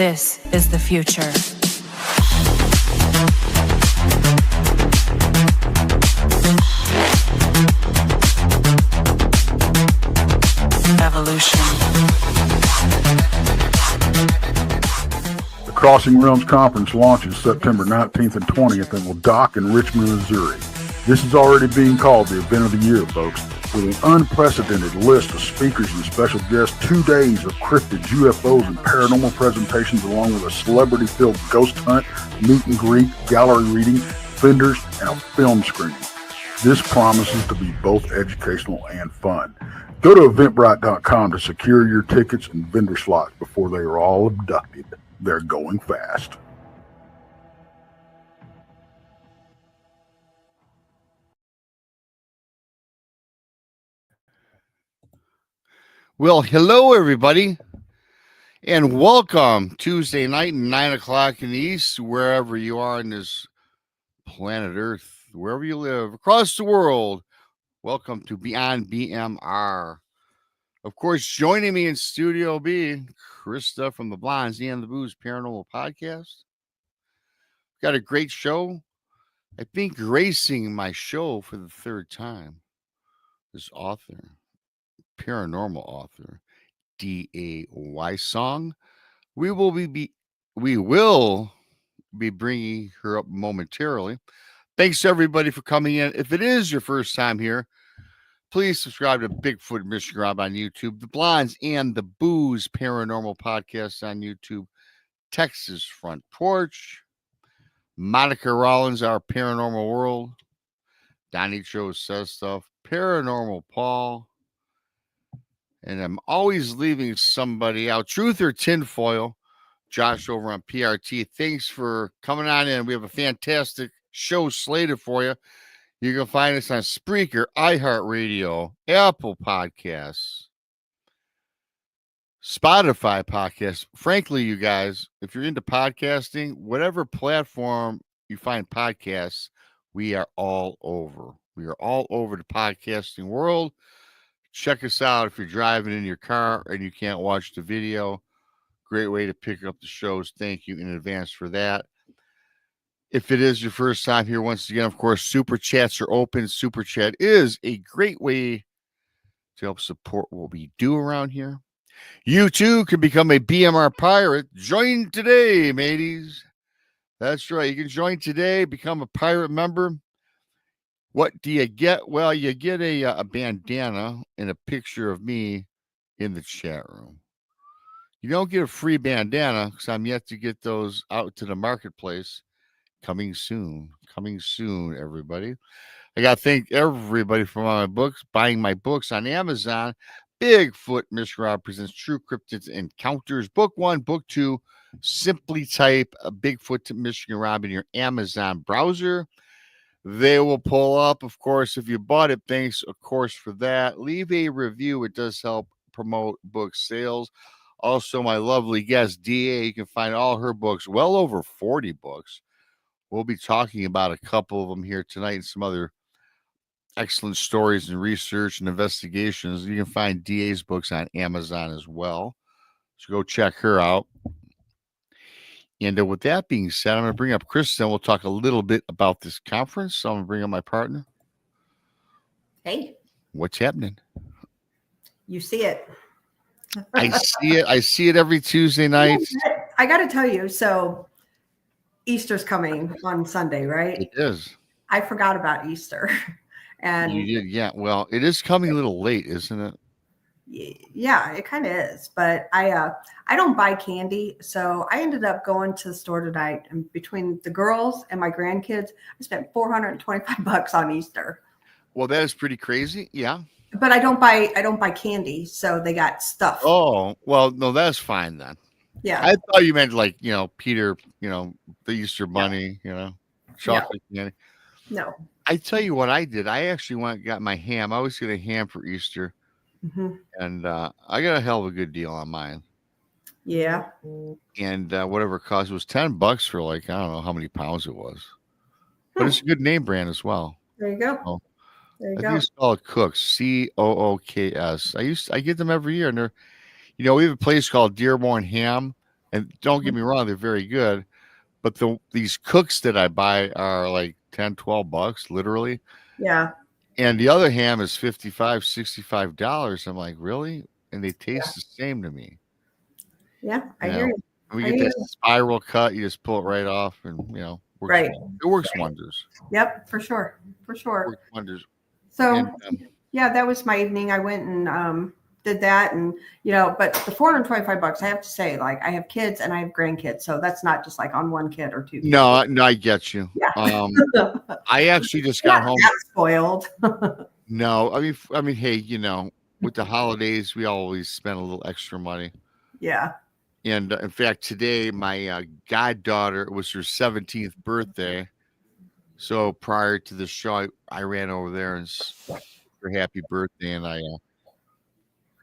This is the future. Evolution. The Crossing Realms Conference launches September 19th and 20th and will dock in Richmond, Missouri. This is already being called the event of the year, folks. With an unprecedented list of speakers and special guests, 2 days of cryptids, UFOs, and paranormal presentations, along with a celebrity-filled ghost hunt, meet and greet, gallery reading, vendors, and a film screening. This promises to be both educational and fun. Go to Eventbrite.com to secure your tickets and vendor slots before they are all abducted. They're going fast. Well, hello, everybody, and welcome Tuesday night, 9 o'clock in the East, wherever you are in this planet Earth, wherever you live, across the world. Welcome to Beyond BMR. Of course, joining me in Studio B, Krista from the Blondes and the Booze Paranormal Podcast. Got a great show. I think gracing my show for the third time, this author, paranormal author, A Wysong. We will be bringing her up momentarily. Thanks to everybody for coming in. If it is your first time here, please subscribe to bigfootmichiganrob on YouTube, the Blondes and the Booze Paranormal Podcast on YouTube, Texas Front Porch, Monica Rollins, Our Paranormal World, Donnie Cho Says Stuff, Paranormal Paul, and I'm always leaving somebody out. Truth or Tinfoil, Josh over on PRT. Thanks for coming on in. We have a fantastic show slated for you. You can find us on Spreaker, iHeartRadio, Apple Podcasts, Spotify Podcasts. Frankly, you guys, if you're into podcasting, whatever platform you find podcasts, we are all over. We are all over the podcasting world. Check us out if you're driving in your car and you can't watch the video. Great way to pick up the shows. Thank you in advance for that. If it is your first time here, once again, of course, Super Chats are open. Super Chat is a great way to help support what we do around here. You, too, can become a BMR pirate. Join today, mateys. That's right. You can join today, become a pirate member. What do you get? Well, you get a bandana and a picture of me in the chat room. You don't get a free bandana because I'm yet to get those out to the marketplace. Coming soon, everybody. I got to thank everybody for my books, buying my books on Amazon. Bigfoot Michiganrob presents True Cryptids Encounters. Book 1, Book 2. Simply type Bigfoot Michiganrob in your Amazon browser. They will pull up, of course, if you bought it. Thanks, of course, for that. Leave a review. It does help promote book sales. Also, my lovely guest, DA, you can find all her books, well over 40 books. We'll be talking about a couple of them here tonight and some other excellent stories and research and investigations. You can find DA's books on Amazon as well. So go check her out. And with that being said, I'm going to bring up Krista and we'll talk a little bit about this conference. So I'm going to bring up my partner. Hey. What's happening? You see it. I see it. I see it every Tuesday night. I got to tell you, so Easter's coming on Sunday, right? It is. I forgot about Easter. And you did, yeah. Well, it is coming a little late, isn't it? Yeah, it kind of is. But I don't buy candy, so I ended up going to the store tonight, and between the girls and my grandkids, I spent $425 on Easter. Well, that is pretty crazy. Yeah. But I don't buy candy, so they got stuff. Oh, well, no, that's fine then. Yeah. I thought you meant like, Peter, the Easter bunny, chocolate candy. No. I tell you what I did. I actually went and got my ham. I was going to ham for Easter. Mm-hmm. And I got a hell of a good deal on mine. Yeah. And whatever it cost, it was $10 for like, I don't know how many pounds it was. But it's a good name brand as well. There you go. So, there you I go. think it's called Cooks, Cooks. I get them every year. And they're, we have a place called Dearborn Ham. And don't get me wrong, they're very good. But these cooks that I buy are like 10, $12, literally. Yeah. And the other ham is $55, $65. I'm like, really? And they taste the same to me. Yeah. You I hear know, you. we I get hear that you. spiral cut, you just pull it right off, and works, Right. it works wonders. Yep. For sure. For sure. Works wonders. So, And, yeah, that was my evening. I went and did that, and but the $425, I have to say, like, I have kids and I have grandkids, so that's not just like on one kid or two. no, I get you. Yeah. I actually just got home. That spoiled. No, I mean, hey, with the holidays, we always spend a little extra money. Yeah. And in fact, today my goddaughter, it was her 17th birthday. So prior to the show, I ran over there and her happy birthday, and I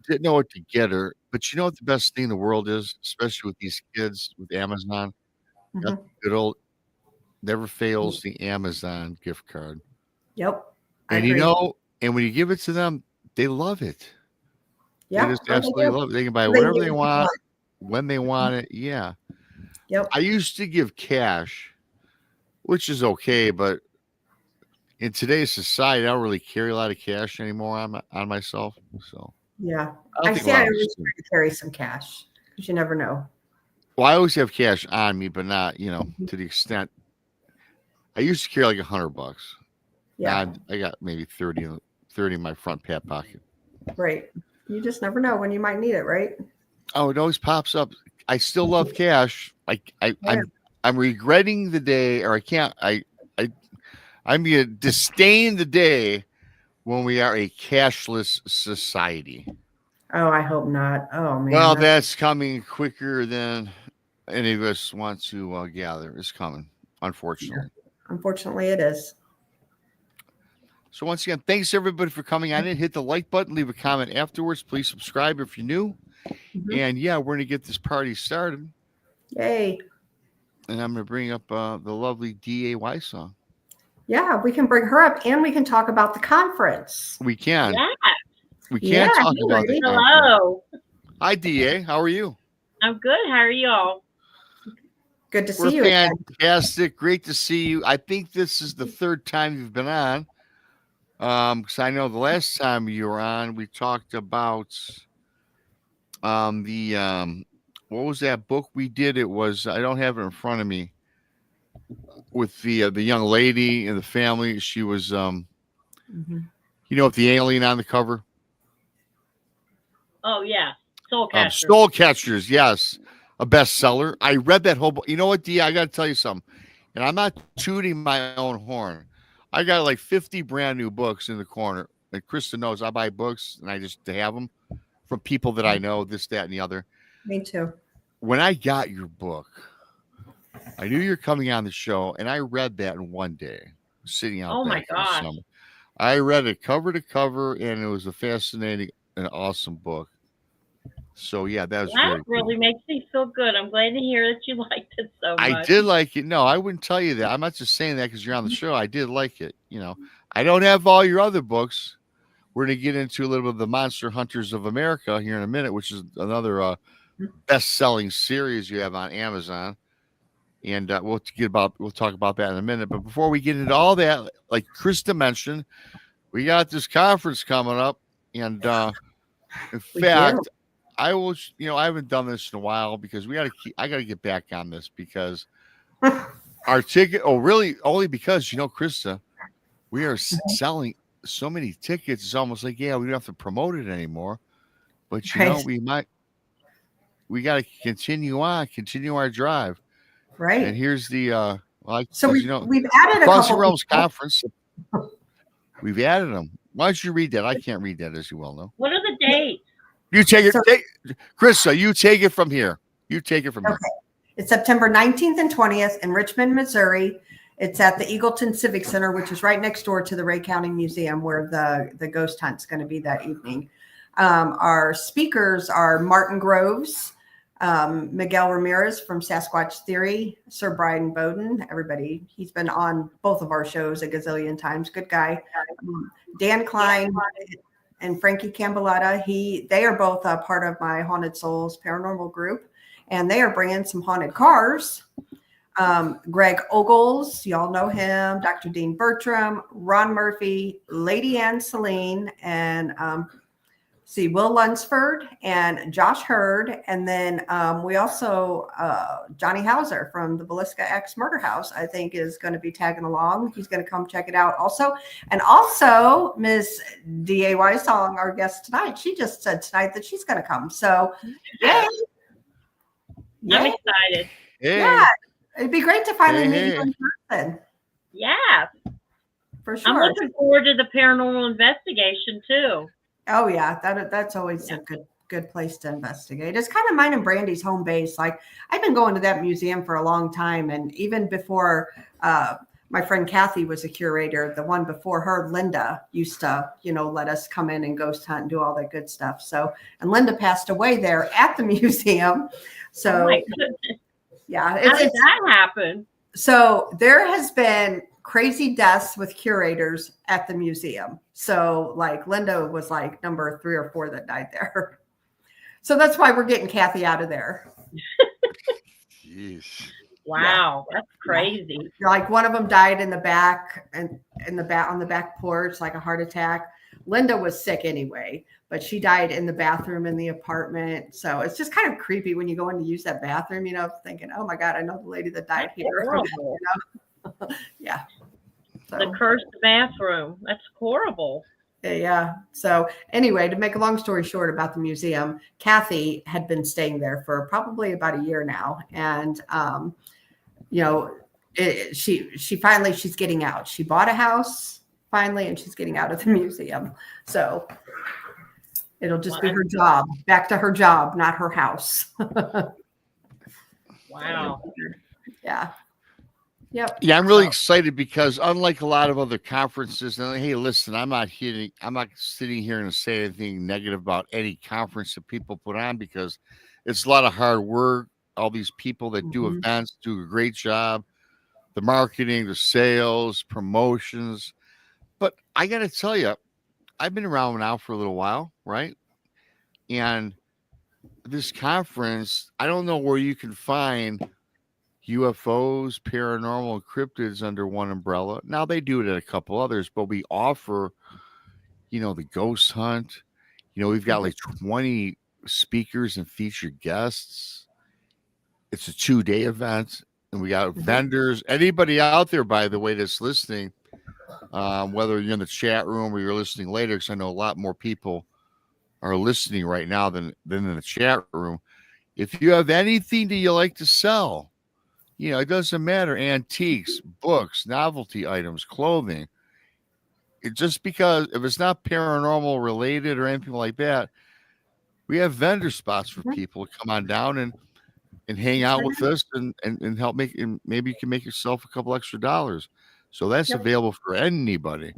didn't know what to get her. But you know what the best thing in the world is, especially with these kids with Amazon? Got the good old, never fails, the Amazon gift card. Yep. And and when you give it to them, they love it. Yeah. They just absolutely love it. They can buy whatever they want, when they want it. Yeah. Yep. I used to give cash, which is okay, but in today's society, I don't really carry a lot of cash anymore on myself. So yeah, I I always try to carry some cash because you never know. Well, I always have cash on me, but not to the extent. I used to carry like $100. Yeah, now I got maybe 30 in my front pat pocket. Right. You just never know when you might need it, right? Oh, it always pops up. I still love cash. I'm regretting the day, or I can't. I'm gonna disdain the day when we are a cashless society. Oh, I hope not. Oh man. Well, that's coming quicker than any of us want to gather. It's coming, unfortunately. Yeah. Unfortunately, it is. So once again, thanks everybody for coming on in. Hit the like button, leave a comment afterwards. Please subscribe if you're new. Mm-hmm. And yeah, we're gonna get this party started. Yay. And I'm gonna bring up the lovely A Wysong. Yeah, we can bring her up and we can talk about the conference. We can. Yeah. We can talk about the conference. Hello. Hi, DA. How are you? I'm good. How are y'all? Good to see you. Fantastic. Great to see you. I think this is the third time you've been on. Because I know the last time you were on, we talked about what was that book we did? It was, I don't have it in front of me, with the young lady and the family. She was with the alien on the cover. Oh yeah, Soul Catchers. Soul Catchers, yes, a bestseller. I read that whole book. You know what, D? I got to tell you something, and I'm not tooting my own horn. I got like 50 brand new books in the corner. And Krista knows I buy books and I just have them from people that I know, this, that, and the other. Me too. When I got your book, I knew you were coming on the show, and I read that in one day, sitting out. Oh my gosh! I read it cover to cover, and it was a fascinating and awesome book. So yeah, that really cool. Makes me feel good. I'm glad to hear that you liked it so much. I did like it. No, I wouldn't tell you that. I'm not just saying that because you're on the show. I did like it. I don't have all your other books. We're going to get into a little bit of the Monster Hunters of America here in a minute, which is another best-selling series you have on Amazon. And we'll talk about that in a minute. But before we get into all that, like Krista mentioned, we got this conference coming up, and in fact, I will. I haven't done this in a while because I got to get back on this because our ticket. Oh, really? Only because Krista, we are selling so many tickets. It's almost like we don't have to promote it anymore. But we might. We got to continue our drive. Right. And here's the so we've added a Crossing couple Realms Conference. We've added them. Why don't you read that? I can't read that, as you well know. What are the dates? You take it, Krista. You take it from here. Here. It's September 19th and 20th in Richmond, Missouri. It's at the Eagleton Civic Center, which is right next door to the Ray County Museum, where the ghost hunt's going to be that evening. Our speakers are Martin Groves, Miguel Ramirez from Sasquatch Theory, Sir Brian Bowden. Everybody, he's been on both of our shows a gazillion times. Good guy. Dan Klein and Frankie Cambellata. They are both a part of my Haunted Souls paranormal group. and they are bringing some haunted cars. Greg Ogles, y'all know him, Dr. Dean Bertram, Ron Murphy, Lady Ann Celine, and Will Lunsford and Josh Hurd. And then we also, Johnny Hauser from the Villisca X Murder House, I think, is going to be tagging along. He's going to come check it out also. And also Miss A Wysong, our guest tonight, she just said tonight that she's going to come. So, yay. I'm excited. Hey. Yeah. It'd be great to finally meet you in person. Yeah. For sure. I'm looking forward to the paranormal investigation too. Oh yeah, that's always a good place to investigate. It's kind of mine and Brandy's home base. Like I've been going to that museum for a long time, and even before my friend Kathy was a curator, the one before her, Linda, used to, let us come in and ghost hunt and do all that good stuff. So, and Linda passed away there at the museum. So, oh my goodness. Yeah. How did that happen? So there has been crazy deaths with curators at the museum. So like Linda was like number 3 or 4 that died there. So that's why we're getting Kathy out of there. Jeez. Wow, that's crazy. Like one of them died in the back and on the back porch, like a heart attack. Linda was sick anyway, but she died in the bathroom in the apartment. So it's just kind of creepy when you go in to use that bathroom, thinking, oh my God, I know the lady that died here. Yeah. So, the cursed bathroom. That's horrible. Yeah. So anyway, to make a long story short about the museum, Kathy had been staying there for probably about a year now. And, she's getting out. She bought a house finally, and she's getting out of the museum. So it'll just be her job, back to her job, not her house. Wow. Yeah. Yep. Yeah, I'm really excited because unlike a lot of other conferences, and hey, listen, I'm not sitting here and say anything negative about any conference that people put on because it's a lot of hard work. All these people that do events do a great job. The marketing, the sales, promotions. But I got to tell you, I've been around now for a little while, right? And this conference, I don't know where you can find UFOs, paranormal, and cryptids under one umbrella. Now they do it at a couple others, but we offer, the ghost hunt. We've got like 20 speakers and featured guests. It's a 2-day event, and we got vendors. Anybody out there, by the way, that's listening, whether you're in the chat room or you're listening later, because I know a lot more people are listening right now than in the chat room. If you have anything that you like to sell, it doesn't matter. Antiques, books, novelty items, clothing. Just because if it's not paranormal related or anything like that, we have vendor spots for people to come on down and hang out with us and help make, and maybe you can make yourself a couple extra dollars. So that's available for anybody,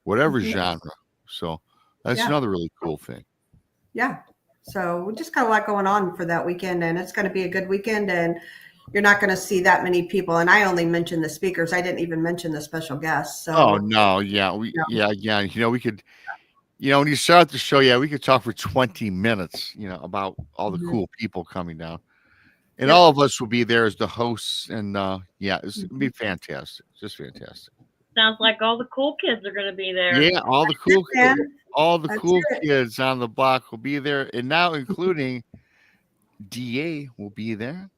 whatever genre. So that's another really cool thing. Yeah. So we just got a lot going on for that weekend, and it's going to be a good weekend, and you're not going to see that many people. And I only mentioned the speakers. I didn't even mention the special guests. So, oh no. Yeah. We could, when you start the show, we could talk for 20 minutes, about all the cool people coming down. And all of us will be there as the hosts. And it'll be fantastic. Just fantastic. Sounds like all the cool kids are going to be there. Yeah, all the cool kids. All the cool kids on the block will be there. And now including DA will be there.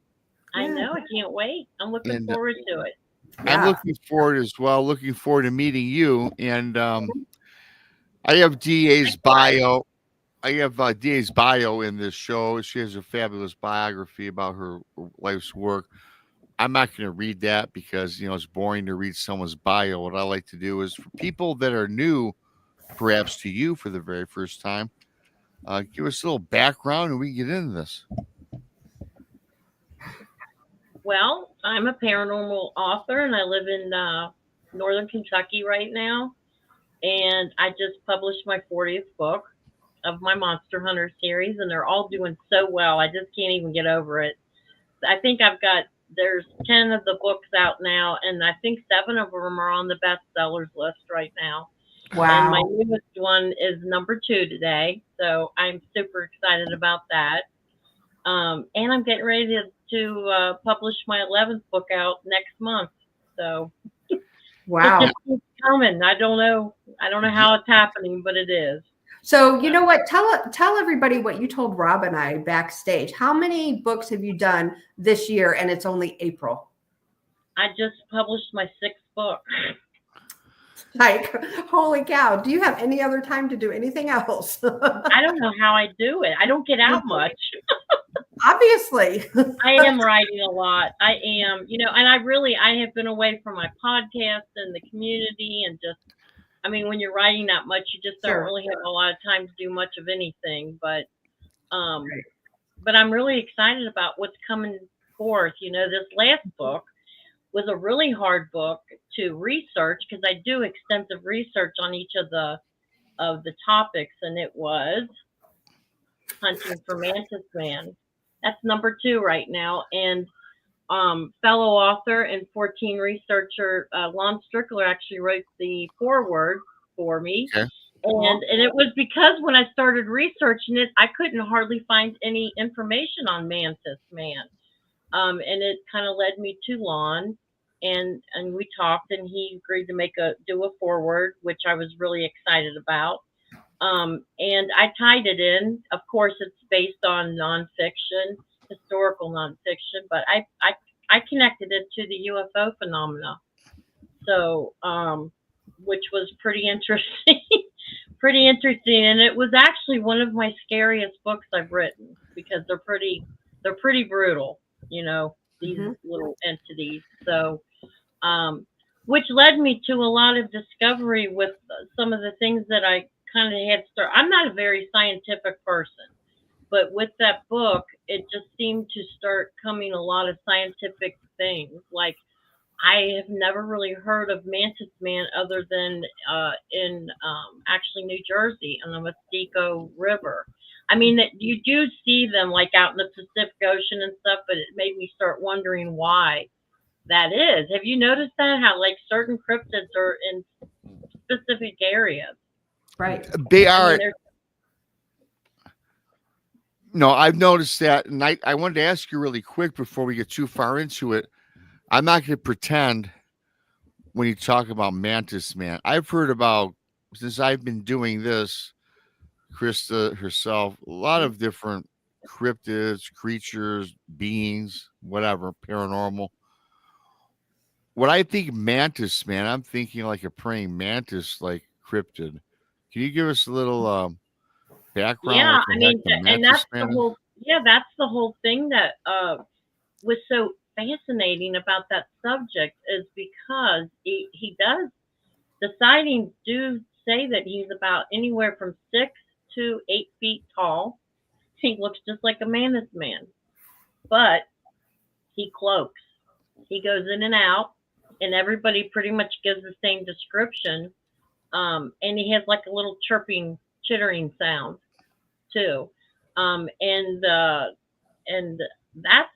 I know. I can't wait. I'm looking forward to it. I'm looking forward as well. Looking forward to meeting you. And I have DA's bio. I have DA's bio in this show. She has a fabulous biography about her life's work. I'm not going to read that because, it's boring to read someone's bio. What I like to do is for people that are new, perhaps to you for the very first time, give us a little background and we can get into this. Well, I'm a paranormal author and I live in northern Kentucky right now. And I just published my 40th book of my Monster Hunter series, and they're all doing so well. I just can't even get over it. I think there's 10 of the books out now, and I think 7 of them are on the bestsellers list right now. Wow. And my newest one is number 2 today, so I'm super excited about that. And I'm getting ready to publish my 11th book out next month. So Wow. it just keeps coming. I don't know how it's happening, but it is. So you know what? Tell everybody what you told Rob and I backstage. How many books have you done this year? And it's only April. I just published my 6th book. Like, holy cow! Do you have any other time to do anything else? I don't know how I do it. I don't get out much. Obviously. I am writing a lot. I am, and I have been away from my podcast and the community and just, I mean, when you're writing that much, you just don't really have a lot of time to do much of anything. But I'm really excited about what's coming forth. This last book was a really hard book to research because I do extensive research on each of the topics, and it was hunting for Mantis Man. That's number 2 right now, and fellow author and 14 researcher Lon Strickler actually wrote the foreword for me. Okay. And it was because when I started researching it, I couldn't hardly find any information on Mantis Man. And it kind of led me to Lon, and we talked, and he agreed to do a foreword, which I was really excited about. And I tied it in. Of course, it's based on nonfiction, historical nonfiction, but I connected it to the UFO phenomena. So, which was pretty interesting. Pretty interesting, and it was actually one of my scariest books I've written because they're pretty brutal, these little entities. So, which led me to a lot of discovery with some of the things that I kind of had started. I'm not a very scientific person, but with that book, it just seemed to start coming a lot of scientific things. Like, I have never really heard of Mantis Man other than in actually New Jersey on the Muskego River. I mean, that you do see them like out in the Pacific Ocean and stuff, but it made me start wondering why that is. Have you noticed that? How like certain cryptids are in specific areas? Right. They are. No, I've noticed that, and I wanted to ask you really quick before we get too far into it. I'm not going to pretend when you talk about Mantis Man. I've heard about, since I've been doing this, Krista herself, a lot of different cryptids, creatures, beings, whatever, paranormal. When I think Mantis Man, I'm thinking like a praying mantis, like cryptid. Can you give us a little background? Yeah, I mean, and that's the whole thing that was so fascinating about that subject is because he does, the sightings do say that he's about anywhere from 6 to 8 feet tall. He looks just like a Mantis Man, but he cloaks. He goes in and out, and everybody pretty much gives the same description. And he has like a little chirping, chittering sound too. And that's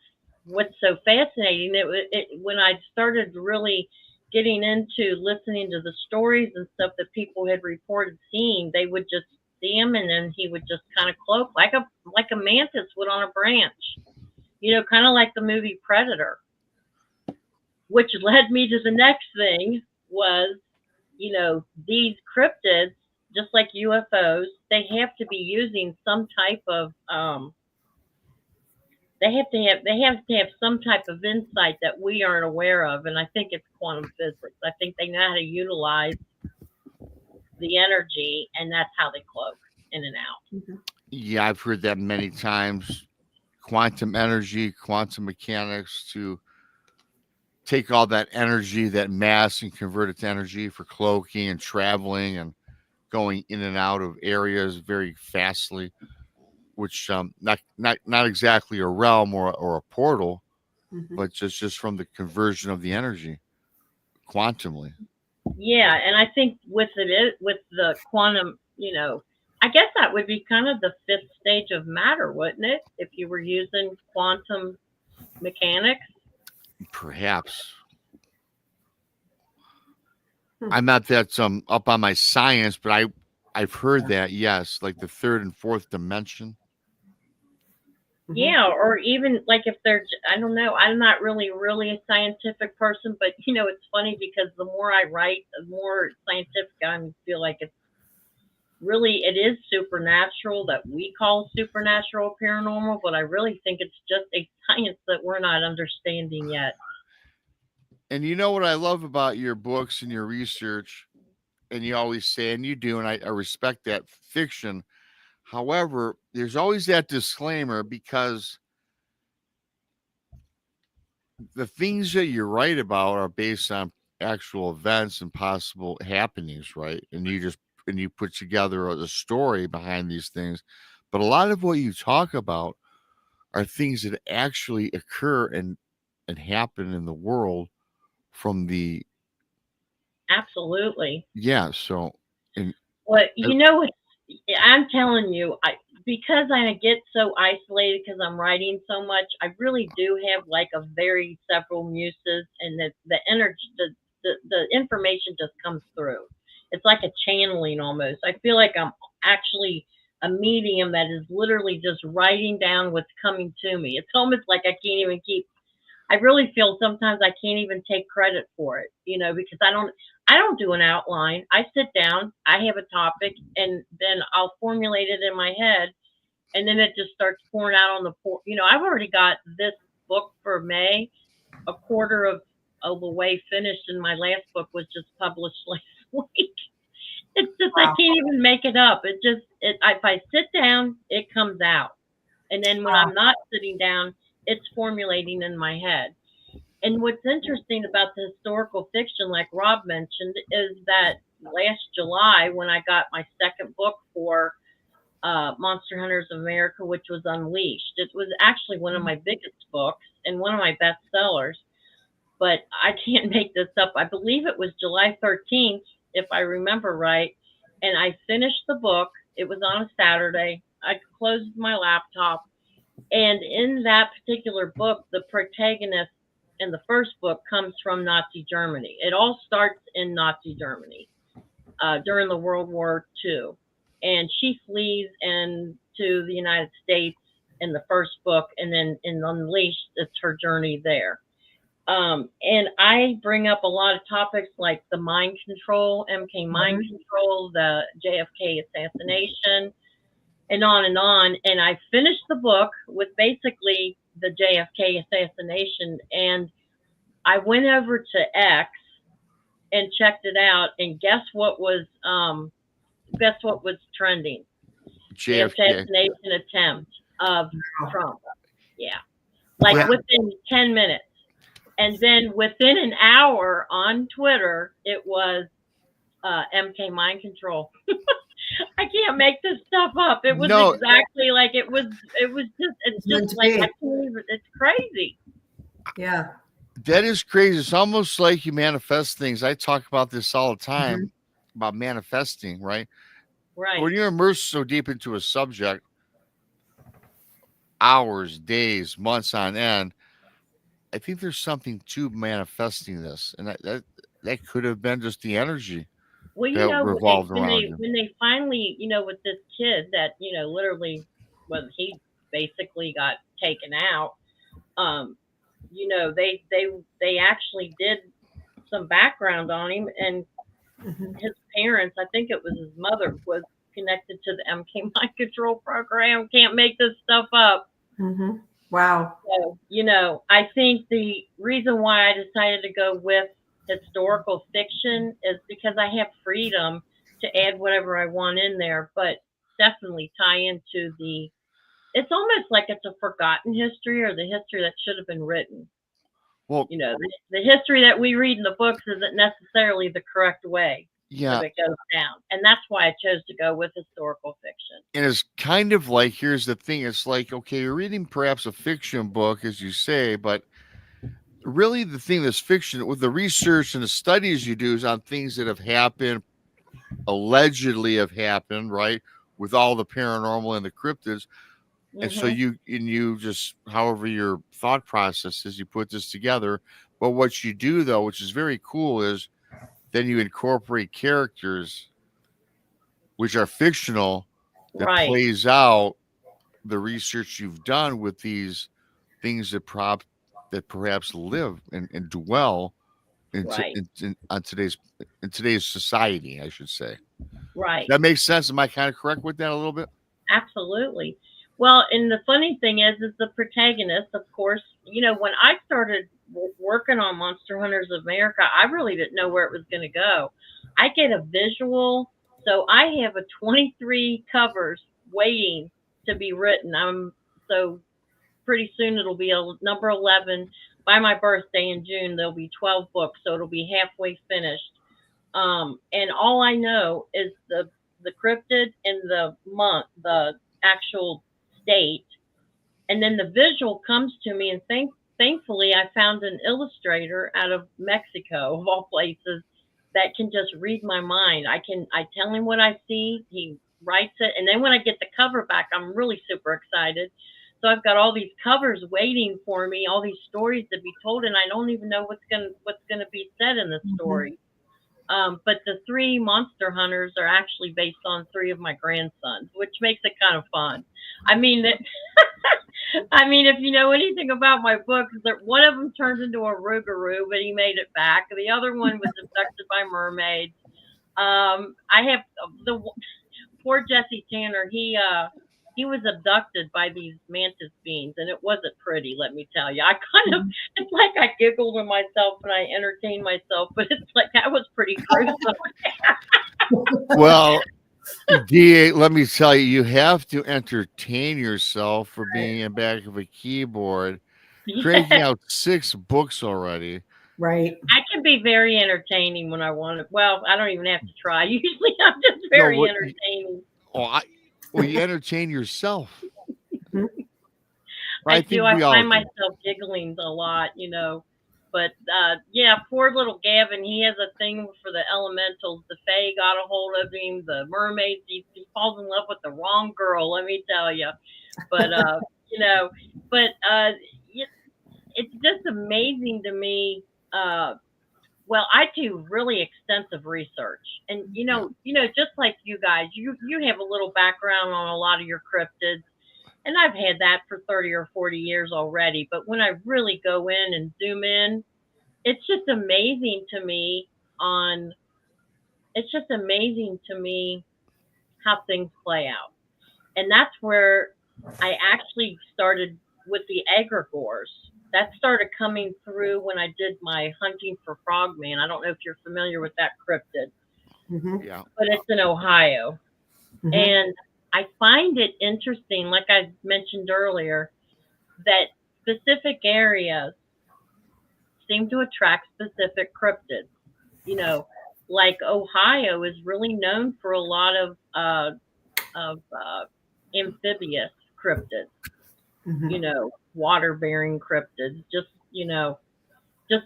what's so fascinating. When I started really getting into listening to the stories and stuff that people had reported seeing, they would just see him, and then he would just kind of cloak like a mantis would on a branch, kind of like the movie Predator. Which led me to the next thing was, these cryptids, just like UFOs, they have to be using some type of they have to have some type of insight that we aren't aware of, and I think it's quantum physics. I think they know how to utilize the energy, and that's how they cloak in and out. Yeah, I've heard that many times. Quantum energy, quantum mechanics, to take all that energy, that mass, and convert it to energy for cloaking and traveling and going in and out of areas very fastly, which not exactly a realm or a portal, but just from the conversion of the energy quantumly. Yeah, and I think with the quantum, I guess that would be kind of the 5th stage of matter, wouldn't it? If you were using quantum mechanics. Perhaps. I'm not that up on my science, but I've heard that, yes, like the 3rd and 4th dimension. Yeah, or even like if they're, I don't know, I'm not really a scientific person, but it's funny because the more I write, the more scientific I feel like it is supernatural that we call supernatural paranormal, but I really think it's just a science that we're not understanding yet. And you know what I love about your books and your research, and you always say, and you do, and I respect that fiction. However, there's always that disclaimer because the things that you write about are based on actual events and possible happenings, right? And you put together a story behind these things. But a lot of what you talk about are things that actually occur and happen in the world from the Absolutely. so and Well, what? I'm telling you, because I get so isolated because I'm writing so much, I really do have like a very several muses, and the energy, the information just comes through. It's like a channeling almost. I feel like I'm actually a medium that is literally just writing down what's coming to me. It's almost like I can't even keep. I really feel sometimes I can't even take credit for it, because I don't do an outline. I sit down, I have a topic, and then I'll formulate it in my head, and then it just starts pouring out on the I've already got this book for May, a quarter of the way finished, and my last book was just published last week. It's just I can't even make it up. If I sit down, it comes out, and then when I'm not sitting down, it's formulating in my head. And what's interesting about the historical fiction, like Rob mentioned, is that last July, when I got my second book for Monster Hunters of America, which was Unleashed, it was actually one of my biggest books and one of my bestsellers. But I can't make this up. I believe it was July 13th, if I remember right. And I finished the book. It was on a Saturday. I closed my laptop. And in that particular book, the protagonist in the first book comes from Nazi Germany. It all starts in Nazi Germany during the World War II. And she flees into the United States in the first book, and then in Unleashed, it's her journey there. And I bring up a lot of topics like the mind control, MK mind control, the JFK assassination, and on and on. And I finished the book with basically the JFK assassination, and I went over to X and checked it out, and guess what was trending? JFK. The assassination attempt of Trump. Yeah. Like within 10 minutes. And then within an hour on Twitter, it was MK mind control. I can't make this stuff up. It was exactly like it was just, it's just like, I can't even, it's crazy. Yeah. That is crazy. It's almost like you manifest things. I talk about this all the time about manifesting, right? Right. When you're immersed so deep into a subject, hours, days, months on end, I think there's something to manifesting this. And that could have been just the energy. Well, revolved around you. When they finally, with this kid that, literally, he basically got taken out, they actually did some background on him, and his parents, I think it was his mother, was connected to the MK Mind Control program. Can't make this stuff up. Wow. So, I think the reason why I decided to go with historical fiction is because I have freedom to add whatever I want in there, but definitely tie into it's almost like it's a forgotten history, or the history that should have been written. Well, the history that we read in the books isn't necessarily the correct way. Yeah. It goes down. And that's why I chose to go with historical fiction. And it's kind of like, here's the thing. It's like, okay, you're reading perhaps a fiction book, as you say, but really the thing that's fiction, with the research and the studies you do, is on things that have happened, allegedly have happened, right? With all the paranormal and the cryptids. And so you just, however your thought process is, you put this together. But what you do, though, which is very cool, is then you incorporate characters which are fictional that plays out the research you've done with these things that perhaps live and dwell Right. on today's society, I should say. Right. That makes sense. Am I kind of correct with that a little bit? Absolutely. Well, and the funny thing is the protagonist, of course, when I started working on Monster Hunters of America, I really didn't know where it was going to go. I get a visual, so I have a 23 covers waiting to be written. So pretty soon it'll be a number 11. By my birthday in June, there'll be 12 books, so it'll be halfway finished. And all I know is the cryptid and the actual state, and then the visual comes to me. And thankfully, I found an illustrator out of Mexico, of all places, that can just read my mind. I tell him what I see, he writes it, and then when I get the cover back, I'm really super excited. So I've got all these covers waiting for me, all these stories to be told, and I don't even know what's gonna be said in the story. But the 3 monster hunters are actually based on 3 of my grandsons, which makes it kind of fun. I mean, if you know anything about my books, one of them turned into a rougarou, but he made it back. The other one was abducted by mermaids. I have the poor Jesse Tanner. He was abducted by these mantis beings, and it wasn't pretty, let me tell you. It's like I giggled to myself and I entertained myself, but it's like that was pretty gruesome. Well, DA, let me tell you, you have to entertain yourself for being in back of a keyboard, cranking out 6 books already. Right. I can be very entertaining when I want to. Well, I don't even have to try. Usually I'm just very entertaining. Well, you entertain yourself. I do. I find myself giggling a lot, But yeah, poor little Gavin. He has a thing for the elementals. The Fae got a hold of him. The mermaids. He falls in love with the wrong girl. Let me tell you. But it's just amazing to me. Well, I do really extensive research, and just like you guys, you have a little background on a lot of your cryptids, and I've had that for 30 or 40 years already. But when I really go in and zoom in, it's just amazing to me how things play out, and that's where I actually started with the egregores. That started coming through when I did my hunting for frogman. I don't know if you're familiar with that cryptid, Yeah, but it's in Ohio. And I find it interesting, like I mentioned earlier, that specific areas seem to attract specific cryptids. Like Ohio is really known for a lot of amphibious cryptids. Water-bearing cryptids, just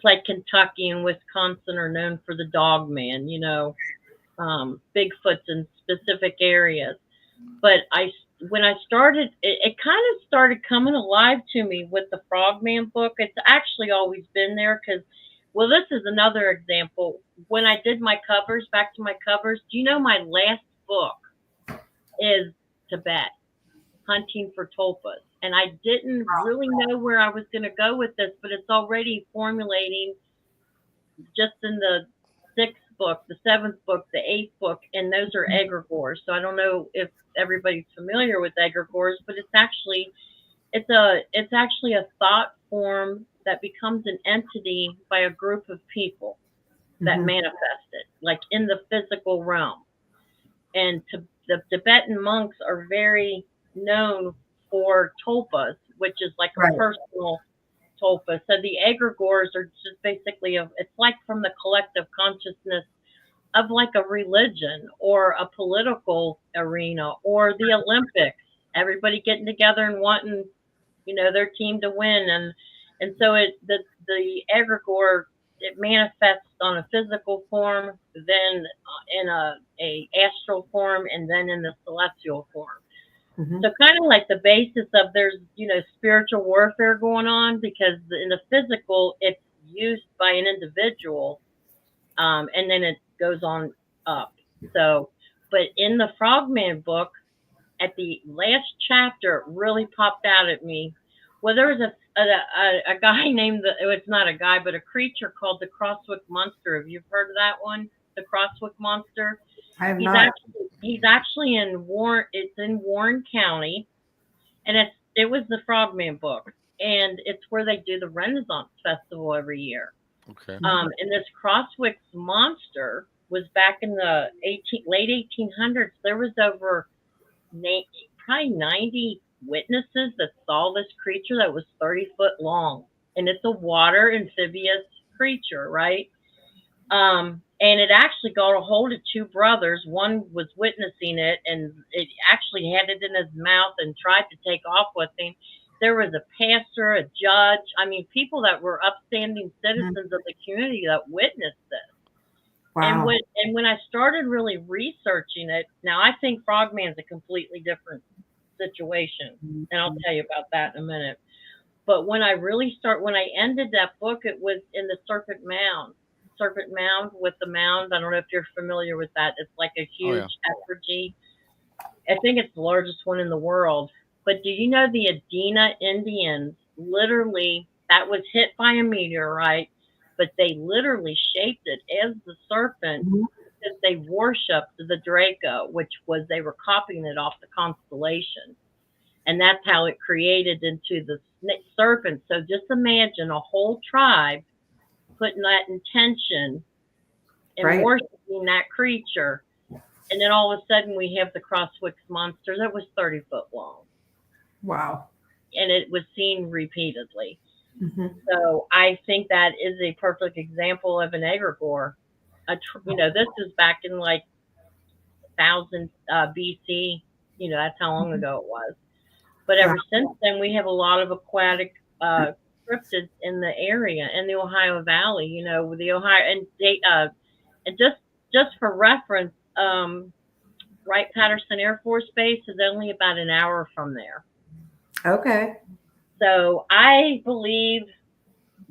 like Kentucky and Wisconsin are known for the dog man, Bigfoots in specific areas. But when I started, it kind of started coming alive to me with the Frogman book. It's actually always been there because, well, this is another example. When I did my covers, back to my covers, do you know my last book is Tibet, Hunting for Tulpas. And I didn't really know where I was going to go with this, but it's already formulating just in the 6th book, the 7th book, the 8th book, and those are egregores. So I don't know if everybody's familiar with egregores, but it's actually a thought form that becomes an entity by a group of people that manifest it, like in the physical realm. And the Tibetan monks are very known for tulpas, which is like a personal tulpa. So the egregores are just basically it's like from the collective consciousness of like a religion or a political arena or the Olympics. Everybody getting together and wanting, their team to win, and so the egregore, it manifests on a physical form, then in a astral form, and then in the celestial form. So kind of like the basis of there's, spiritual warfare going on, because in the physical, it's used by an individual, and then it goes on up. So, but in the Frogman book, at the last chapter, it really popped out at me. Well, there was a guy named it's not a guy, but a creature called the Crosswick Monster. Have you heard of that one? The Crosswick Monster. I have not. He's actually in Warren. It's in Warren County, and it was the Frogman book, and it's where they do the Renaissance Festival every year. Okay. And this Crosswick Monster was back in the late 1800s. There was over probably 90 witnesses that saw this creature that was 30 foot long, and it's a water amphibious creature, right? And it actually got a hold of two brothers. One was witnessing it, and it actually had it in his mouth and tried to take off with him. There was a pastor, a judge. I mean, people that were upstanding citizens of the community that witnessed this. Wow. And when I started really researching it, now I think Frogman's a completely different situation, and I'll tell you about that in a minute. But when I ended that book, it was in the Serpent Mound with the mound. I don't know if you're familiar with that. It's like a huge effigy. I think it's the largest one in the world. But do you know the Adena Indians literally, that was hit by a meteorite, but they literally shaped it as the serpent because they worshipped the Draco, which was, they were copying it off the constellation. And that's how it created into the serpent. So just imagine a whole tribe putting that intention and worshiping that creature. And then all of a sudden we have the Crosswick Monster that was 30 foot long. Wow. And it was seen repeatedly. So I think that is a perfect example of an egregore. This is back in like 1000 BC. That's how long ago it was. But ever since then, we have a lot of aquatic cryptids in the area, in the Ohio Valley. With the Ohio and just for reference, Wright-Patterson Air Force Base is only about an hour from there. Okay. So I believe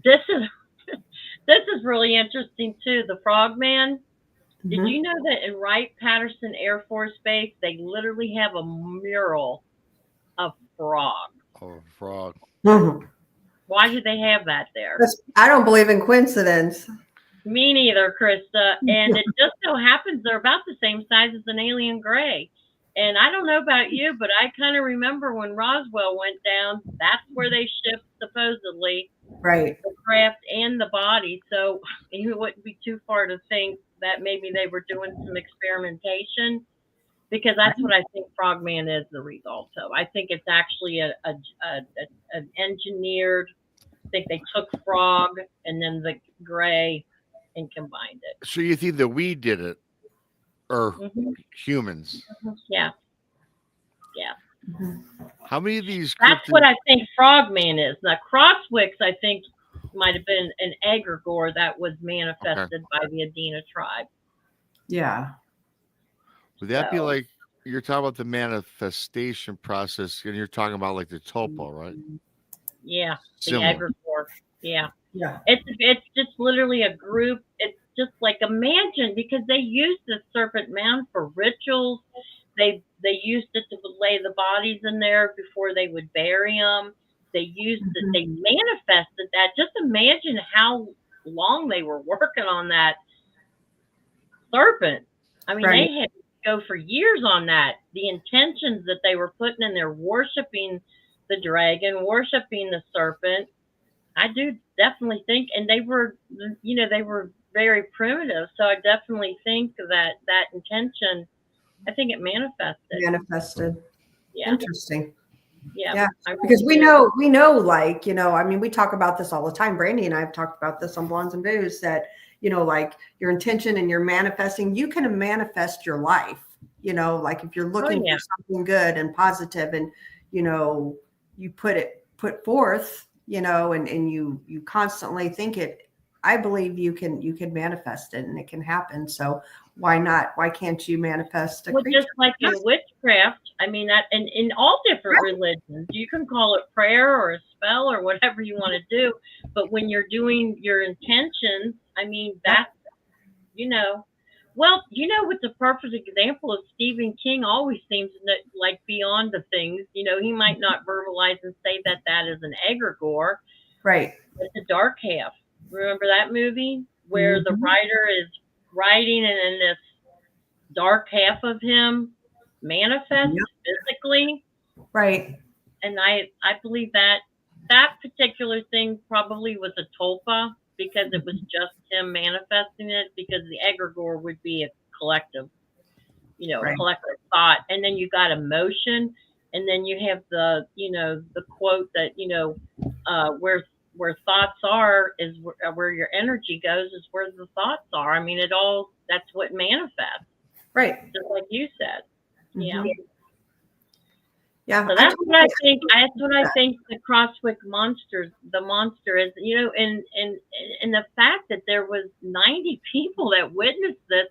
this is really interesting too. The Frogman. Did you know that in Wright-Patterson Air Force Base, they literally have a mural of frogs? Oh, frog. Why do they have that there? I don't believe in coincidence. Me neither, Krista. And it just so happens they're about the same size as an alien gray. And I don't know about you, but I kind of remember when Roswell went down, that's where they shipped supposedly the craft and the body. So it wouldn't be too far to think that maybe they were doing some experimentation, because that's what I think Frogman is the result of. I think it's actually an engineered. I think they took frog and then the gray and combined it. So you think that we did it, or humans? Yeah. How many of these? That's what I think Frogman is. Now, Crosswicks, I think, might have been an egregore that was manifested by the Adena tribe. Yeah. Would that be like, you're talking about the manifestation process, and you're talking about like the topo, right? Yeah, Similar. the egregore. Yeah. Yeah. It's just literally a group. It's just like, imagine, because they used the Serpent Mound for rituals. They used it to lay the bodies in there before they would bury them. They used it. They manifested that. Just imagine how long they were working on that serpent. I mean, they had to go for years on that. The intentions that they were putting in there, worshiping the dragon, worshiping the serpent. I do definitely think, and they were very primitive. So I definitely think that intention, I think it manifested. Yeah. Interesting. Yeah. Because we know, like, I mean, we talk about this all the time. Brandy and I have talked about this on Blondes and Booze, that, like your intention and you're manifesting, you can manifest your life, like if you're looking for something good and positive and, you put forth, and you constantly think it, I believe you can manifest it and it can happen. So why not? Why can't you manifest a creature? Just like in witchcraft, I mean, that in all different religions, you can call it prayer or a spell or whatever you want to do. But when you're doing your intentions, I mean, that's, Well, what's a perfect example of Stephen King always seems like beyond the things. He might not verbalize and say that that is an egregore, Right. but the dark half. Remember that movie where the Mhm. writer is writing and then this dark half of him manifests Yep. physically? Right. And I believe that that particular thing probably was a tulpa because it was just him manifesting it because the egregore would be a collective, a Right. collective thought. And then you got emotion and then you have the quote that, where thoughts are is where your energy goes is where the thoughts are. I mean, that's what manifests, Right. just like you said. Yeah. Mhm. Yeah. So I that's what I totally think. That's what I that. think the Crosswick the monster is. And the fact that there was 90 people that witnessed this.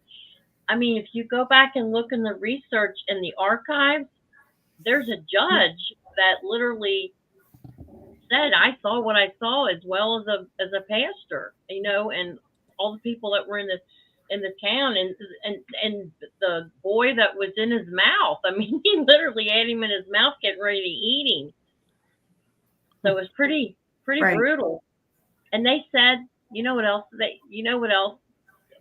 I mean, if you go back and look in the research in the archives, there's a judge that literally said, "I saw what I saw," as well as a pastor. And all the people that were in the town, and the boy that was in his mouth. I mean, he literally had him in his mouth, getting ready to eat him. So it was pretty Right. brutal. And they said, what else?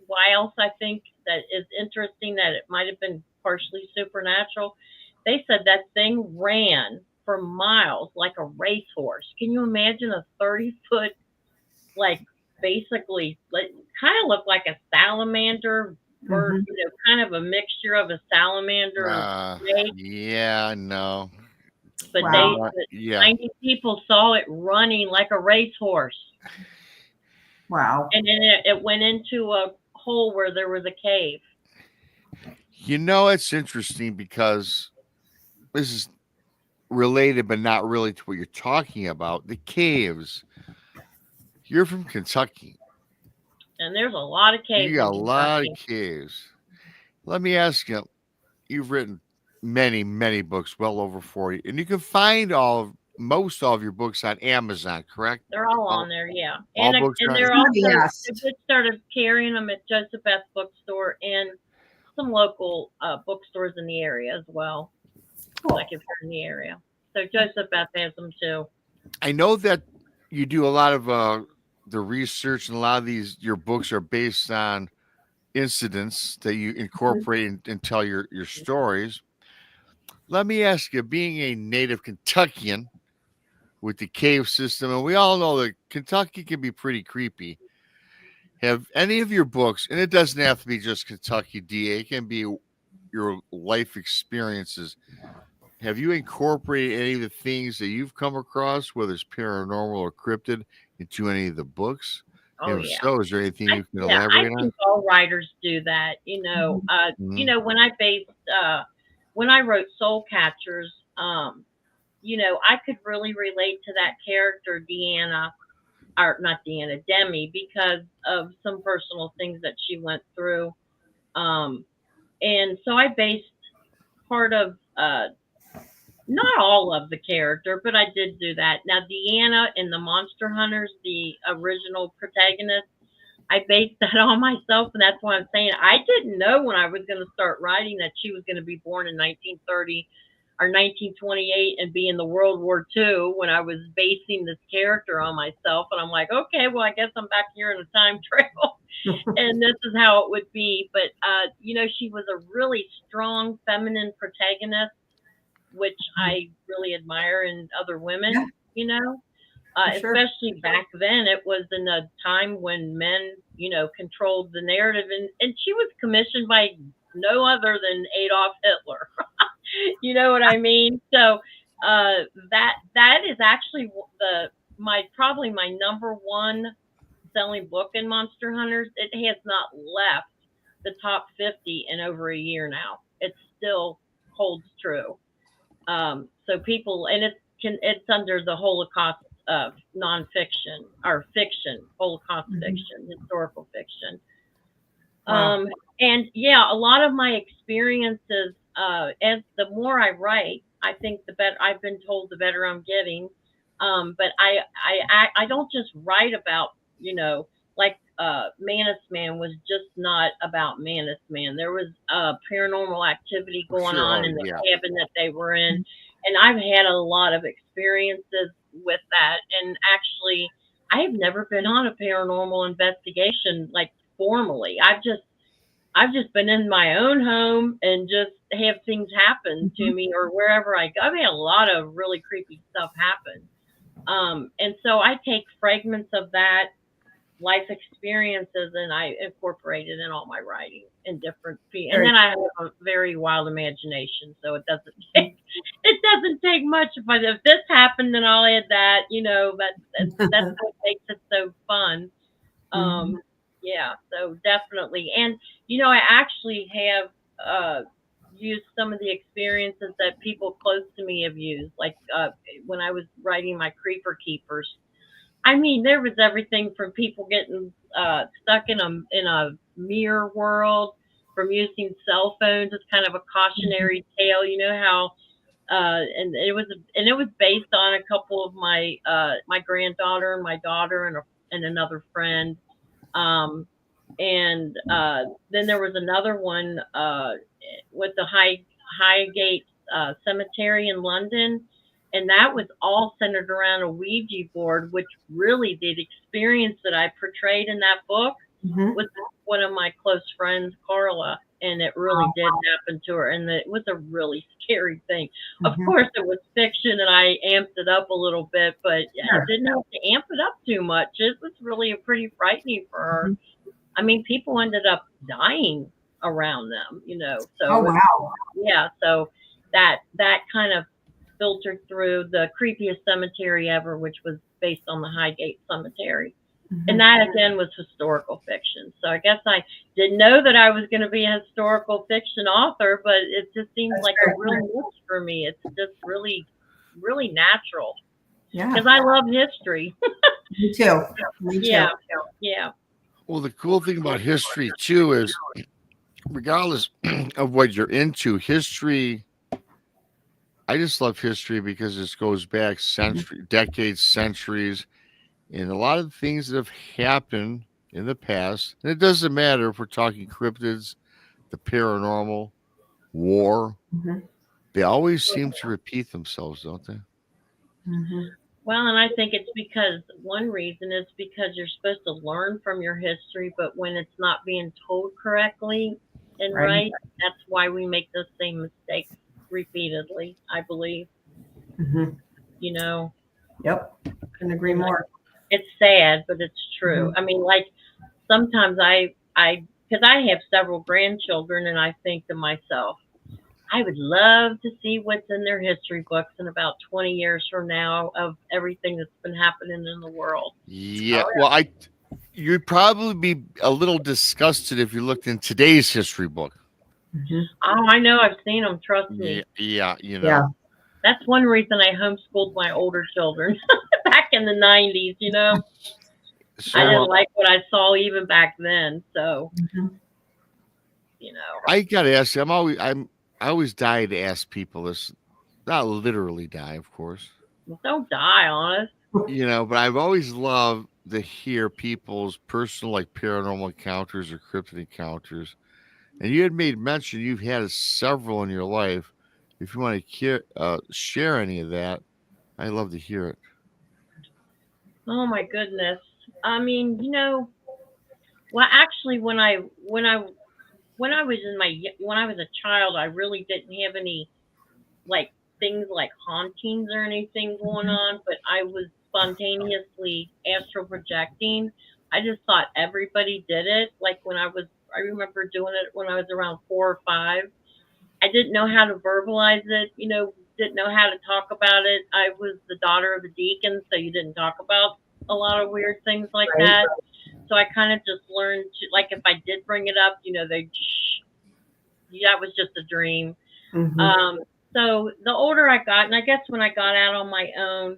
Why else I think that is interesting that it might have been partially supernatural. They said that thing ran for miles like a racehorse. Can you imagine a 30-foot, like basically, like kind of looked like a salamander bird, Mhm. kind of a mixture of a salamander and a snake. Yeah, no. But Wow. but Yeah. 90 people saw it running like a racehorse. Wow. And then it went into a hole where there was a cave. It's interesting because this is related, but not really to what you're talking about. The caves. You're from Kentucky. And there's a lot of You caves got in a lot of Kentucky. caves. Let me ask you, you've written many, many books, well over 40, and you can find most all of your books on Amazon, correct? They're all All, on there, yeah. all And books and are they're also Yes. they just started carrying them at Joseph Beth Bookstore and some local bookstores in the area as well. Cool. Like if you're in the area. So Joseph Beth has them too. I know that you do a lot of the research, and a lot of your books are based on incidents that you incorporate and tell your stories. Let me ask you, being a native Kentuckian with the cave system, and we all know that Kentucky can be pretty creepy. Have any of your books, and it doesn't have to be just Kentucky DA, it can be your life experiences. Have you incorporated any of the things that you've come across, whether it's paranormal or cryptid, into any of the books? Oh And if yeah. so, is there anything you can I elaborate on? think all writers do that. Mhm. When I wrote Soul Catchers, I could really relate to that character Deanna, or not Deanna, Demi, because of some personal things that she went through. Um, and so I based part of not all of the character, but I did do that. Now Deanna in the Monster Hunters, the original protagonist, I based that on myself, and that's why I'm saying I didn't know when I was going to start writing that she was going to be born in 1930 or 1928 and be in the World War II when I was basing this character on myself. And I'm like, okay, well, I guess I'm back here in a time trail, and this is how it would be. But she was a really strong feminine protagonist, which I really admire in other Yeah, women. for sure. Especially back then, it was in a time when men, controlled the narrative, and she was commissioned by no other than Adolf Hitler. You know what I mean? So that is actually probably my number one selling book in Monster Hunters. It has not left the top 50 in over a year now. It still holds true. So people, and it's under the Holocaust of nonfiction or fiction, Holocaust Mhm. fiction, historical fiction. Wow. And yeah, a lot of my experiences, as the more I write, I think the better. I've been told the better I'm getting. But I don't just write about like Mantis Man was just not about Mantis Man. There was paranormal activity going Sure. on Oh, in the yeah. cabin that they were in, and I've had a lot of experiences with that. And actually, I have never been on a paranormal investigation like formally. I've just been in my own home and just have things happen to me or wherever I go. I've had a lot of really creepy stuff happen. And so I take fragments of that life experiences and I incorporate it in all my writing in different and then I have a very wild imagination, so it doesn't take much. But if this happened, then I'll add that. That's what makes it so fun. Yeah, so definitely. And I actually have used some of the experiences that people close to me have used, like when I was writing my Creeper Keepers. I mean, there was everything from people getting stuck in a mirror world, from using cell phones as kind of a cautionary tale. You know how, and it was based on a couple of my granddaughter and my daughter and another friend. Um, and then there was another one with the Highgate Cemetery in London, and that was all centered around a Ouija board, which really the experience that I portrayed in that book was one of my close friends, Carla, and it really did happen to her, and it was a really scary thing. Of course, it was fiction, and I amped it up a little bit, but I didn't have to amp it up too much. It was really pretty frightening for her. I mean, people ended up dying around them, So yeah, so that kind of filtered through the creepiest cemetery ever, which was based on the Highgate Cemetery. And that again was historical fiction. So I guess I didn't know that I was going to be a historical fiction author, but it just seems like a real niche for me. It's just really, really natural. Yeah. Because I love history. Me too. Me too. Yeah. Well, the cool thing about history too is, regardless of what you're into, history. I just love history because this goes back decades, centuries, and a lot of things that have happened in the past. And it doesn't matter if we're talking cryptids, the paranormal, war. They always seem to repeat themselves, don't they? Well, and I think it's because one reason is because you're supposed to learn from your history, but when it's not being told correctly and right, that's why we make those same mistakes repeatedly, I believe. Yep. Couldn't agree more. It's sad, but it's true. I mean, like sometimes because I have several grandchildren, and I think to myself, I would love to see what's in their history books in about 20 years from now of everything that's been happening in the world. Yeah. Well, you'd probably be a little disgusted if you looked in today's history book. Oh, I know. I've seen them. Trust me. Yeah. Yeah. That's one reason I homeschooled my older children back in the 90s, So, I didn't like what I saw even back then. So, I got to ask you, I always die to ask people this, not literally die, of course. Don't die on us. But I've always loved to hear people's personal, like paranormal encounters or cryptid encounters. And you had made mention you've had several in your life. If you want to share any of that, I'd love to hear it. Oh my goodness. I mean, well, actually, when I was a child, I really didn't have any like things like hauntings or anything going on, but I was spontaneously astral projecting. I just thought everybody did it. Like I remember doing it when I was around 4 or 5. I didn't know how to verbalize it, didn't know how to talk about it. I was the daughter of a deacon, so you didn't talk about a lot of weird things like that. So I kind of just learned to, like, if I did bring it up, that was just a dream. So the older I got, and I guess when I got out on my own,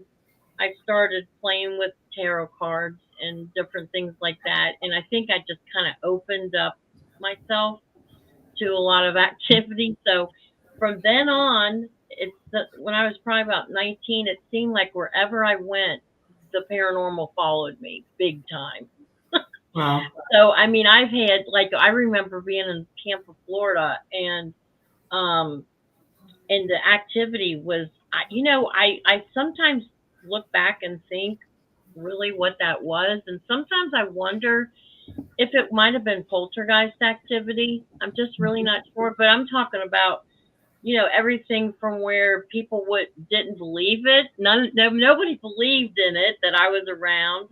I started playing with tarot cards and different things like that. And I think I just kind of opened up myself to a lot of activity. So from then on, when I was probably about 19, it seemed like wherever I went, the paranormal followed me big time. Wow. So, I mean, I've had, like, I remember being in Tampa, Florida, and the activity was, I sometimes look back and think really what that was. And sometimes I wonder if it might have been poltergeist activity. I'm just really not sure. But I'm talking about, everything from where people didn't believe it. Nobody believed in it that I was around.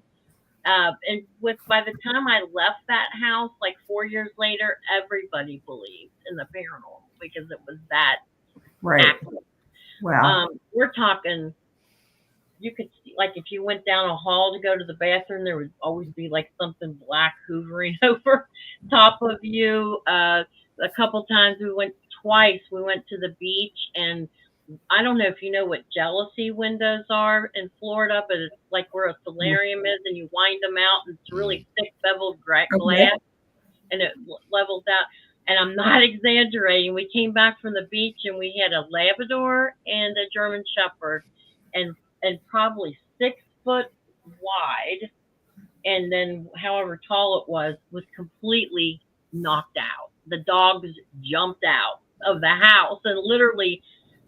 And by the time I left that house, like 4 years later, everybody believed in the paranormal because it was that Right. active. Wow. We're talking, you could see, like, if you went down a hall to go to the bathroom, there would always be like something black hovering over top of you. A couple times twice we went to the beach, and I don't know if you know what jealousy windows are in Florida, but it's like where a solarium is, and you wind them out, and it's really thick beveled glass, and it levels out. And I'm not exaggerating. We came back from the beach, and we had a Labrador and a German Shepherd, and probably 6 foot wide, and then however tall it was completely knocked out. The dogs jumped out of the house and literally.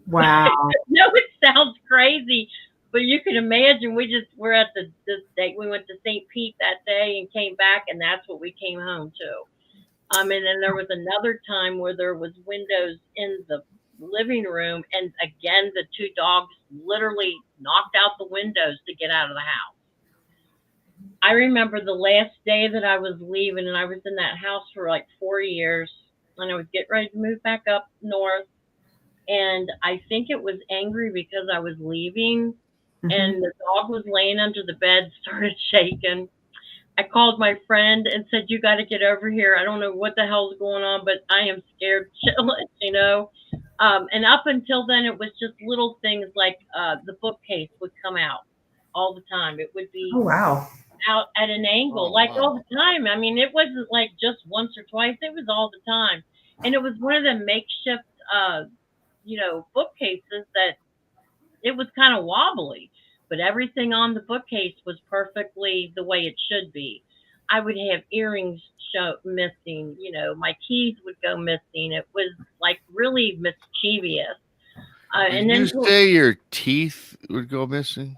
Wow. No, it sounds crazy, but you can imagine. We're at this date. We went to St. Pete that day and came back, and that's what we came home to. And then there was another time where there was windows in the living room, and again the 2 dogs literally knocked out the windows to get out of the house. I remember the last day that I was leaving, and I was in that house for like 4 years, and I was getting ready to move back up north. And I think it was angry because I was leaving, and the dog was laying under the bed, started shaking. I called my friend and said, "You got to get over here. I don't know what the hell's going on, but I am scared shitless." And up until then, it was just little things like the bookcase would come out all the time. It would be out at an angle, all the time. I mean, it wasn't like just once or twice. It was all the time. And it was one of the makeshift bookcases that it was kind of wobbly, but everything on the bookcase was perfectly the way it should be. I would have earrings missing, my keys would go missing. It was like really mischievous. Did you say your teeth would go missing?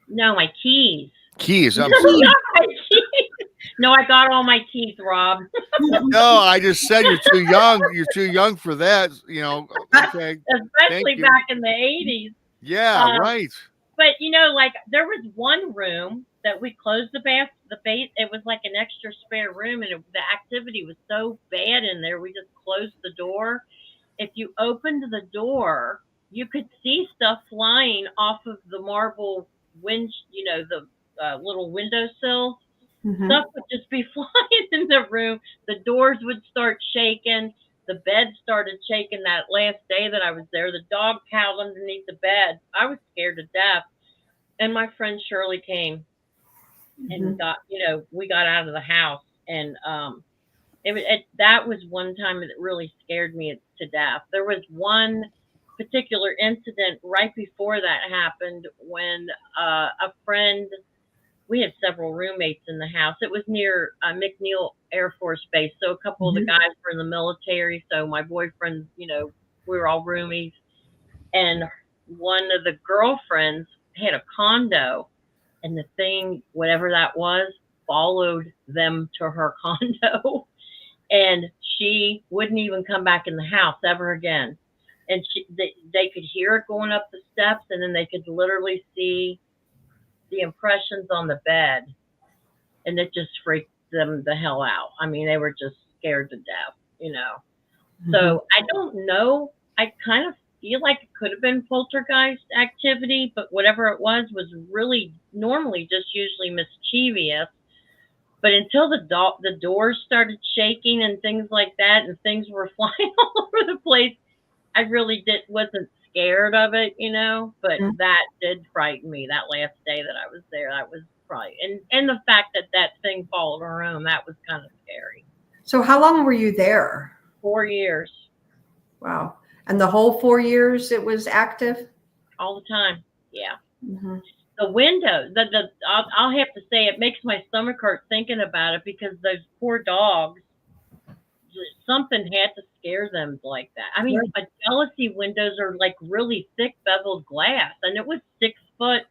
No, my keys. Keys. I'm sorry. Not my keys. No, I got all my teeth, Rob. No, I just said you're too young. You're too young for that. Okay. Especially back in the 80s. Yeah, right. But like there was one room that we closed the base. It was like an extra spare room, and the activity was so bad in there. We just closed the door. If you opened the door, you could see stuff flying off of the marble the little windowsill. Stuff would just be flying in the room. The doors would start shaking. The bed started shaking that last day that I was there. The dog howled underneath the bed. I was scared to death. And my friend Shirley came and we got out of the house. And that was one time that really scared me to death. There was one particular incident right before that happened when a friend, we had several roommates in the house. It was near McNeil Air Force Base. So a couple of the guys were in the military. So my boyfriend, we were all roomies. And one of the girlfriends had a condo. And the thing, whatever that was, followed them to her condo. And she wouldn't even come back in the house ever again. And they could hear it going up the steps. And then they could literally see the impressions on the bed, and it just freaked them the hell out. I mean, they were just scared to death, So I don't know. I kind of feel like it could have been poltergeist activity, but whatever it was really normally just usually mischievous. But until the doors started shaking and things like that, and things were flying all over the place, I really wasn't scared of it, but that did frighten me that last day that I was there. That was probably, and the fact that thing followed her home, that was kind of scary. So how long were you there? 4 years. Wow. And the whole 4 years it was active? All the time. Yeah. The window, I'll have to say it makes my stomach hurt thinking about it because those poor dogs, something had to scare them like that. I mean, jealousy windows are like really thick beveled glass, and it was 6 foot,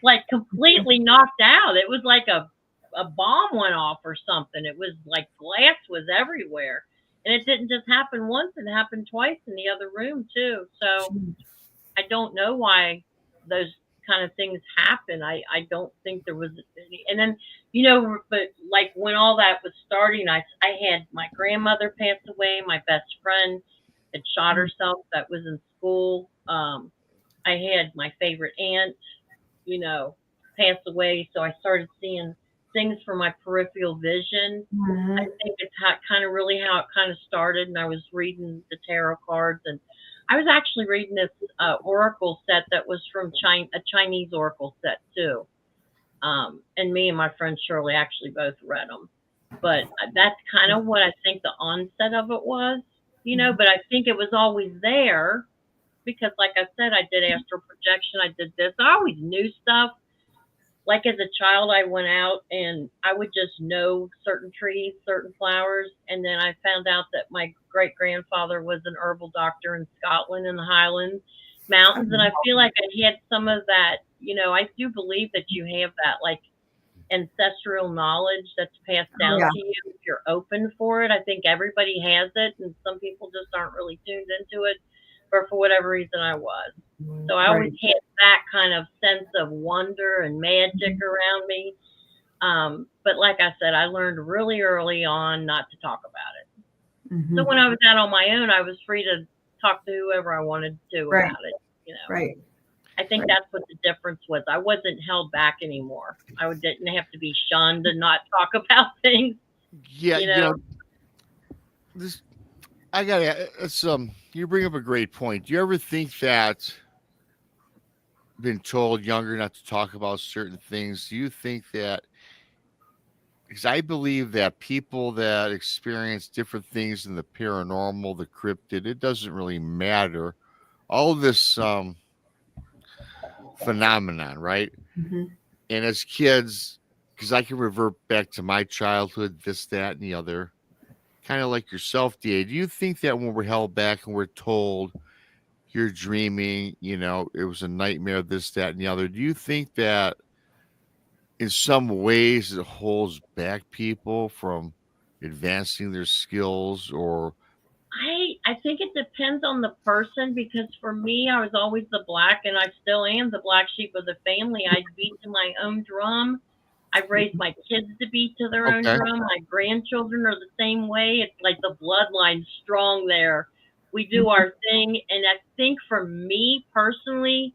like completely knocked out. It was like a bomb went off or something. It was like glass was everywhere, and it didn't just happen once; it happened twice in the other room too. So I don't know why those kind of things happen. I don't think there was any. And then, but like when all that was starting, I had my grandmother pass away, my best friend had shot herself that was in school. I had my favorite aunt, pass away. So I started seeing things from my peripheral vision. I think it's kind of really how it kind of started. And I was reading the tarot cards, and I was actually reading this oracle set that was from a Chinese oracle set too. And me and my friend Shirley actually both read them. But that's kind of what I think the onset of it was, but I think it was always there because, like I said, I did astral projection. I did this. I always knew stuff. Like as a child, I went out and I would just know certain trees, certain flowers. And then I found out that my great grandfather was an herbal doctor in Scotland in the Highlands Mountains. And I feel like I had some of that, I do believe that you have that like ancestral knowledge that's passed down to you if you're open for it. I think everybody has it, and some people just aren't really tuned into it. But for whatever reason, I was. So I always had that kind of sense of wonder and magic around me. But like I said, I learned really early on not to talk about it. So when I was out on my own, I was free to talk to whoever I wanted to about it. Right. I think that's what the difference was. I wasn't held back anymore. I didn't have to be shunned and not talk about things. Yeah, this. I gotta. You bring up a great point. Do you ever think that been told younger not to talk about certain things? Do you think that? Because I believe that people that experience different things in the paranormal, the cryptid, it doesn't really matter. All of this phenomenon, right? And as kids, because I can revert back to my childhood, this, that, and the other. Kind of like yourself, DA, do you think that when we're held back and we're told you're dreaming, it was a nightmare, this, that, and the other, do you think that in some ways it holds back people from advancing their skills? Or I think it depends on the person, because for me, I was always the black, and I still am the black sheep of the family. I beat to my own drum. I raised my kids to beat to their own drum. My grandchildren are the same way. It's like the bloodline's strong there. We do our thing. And I think for me personally,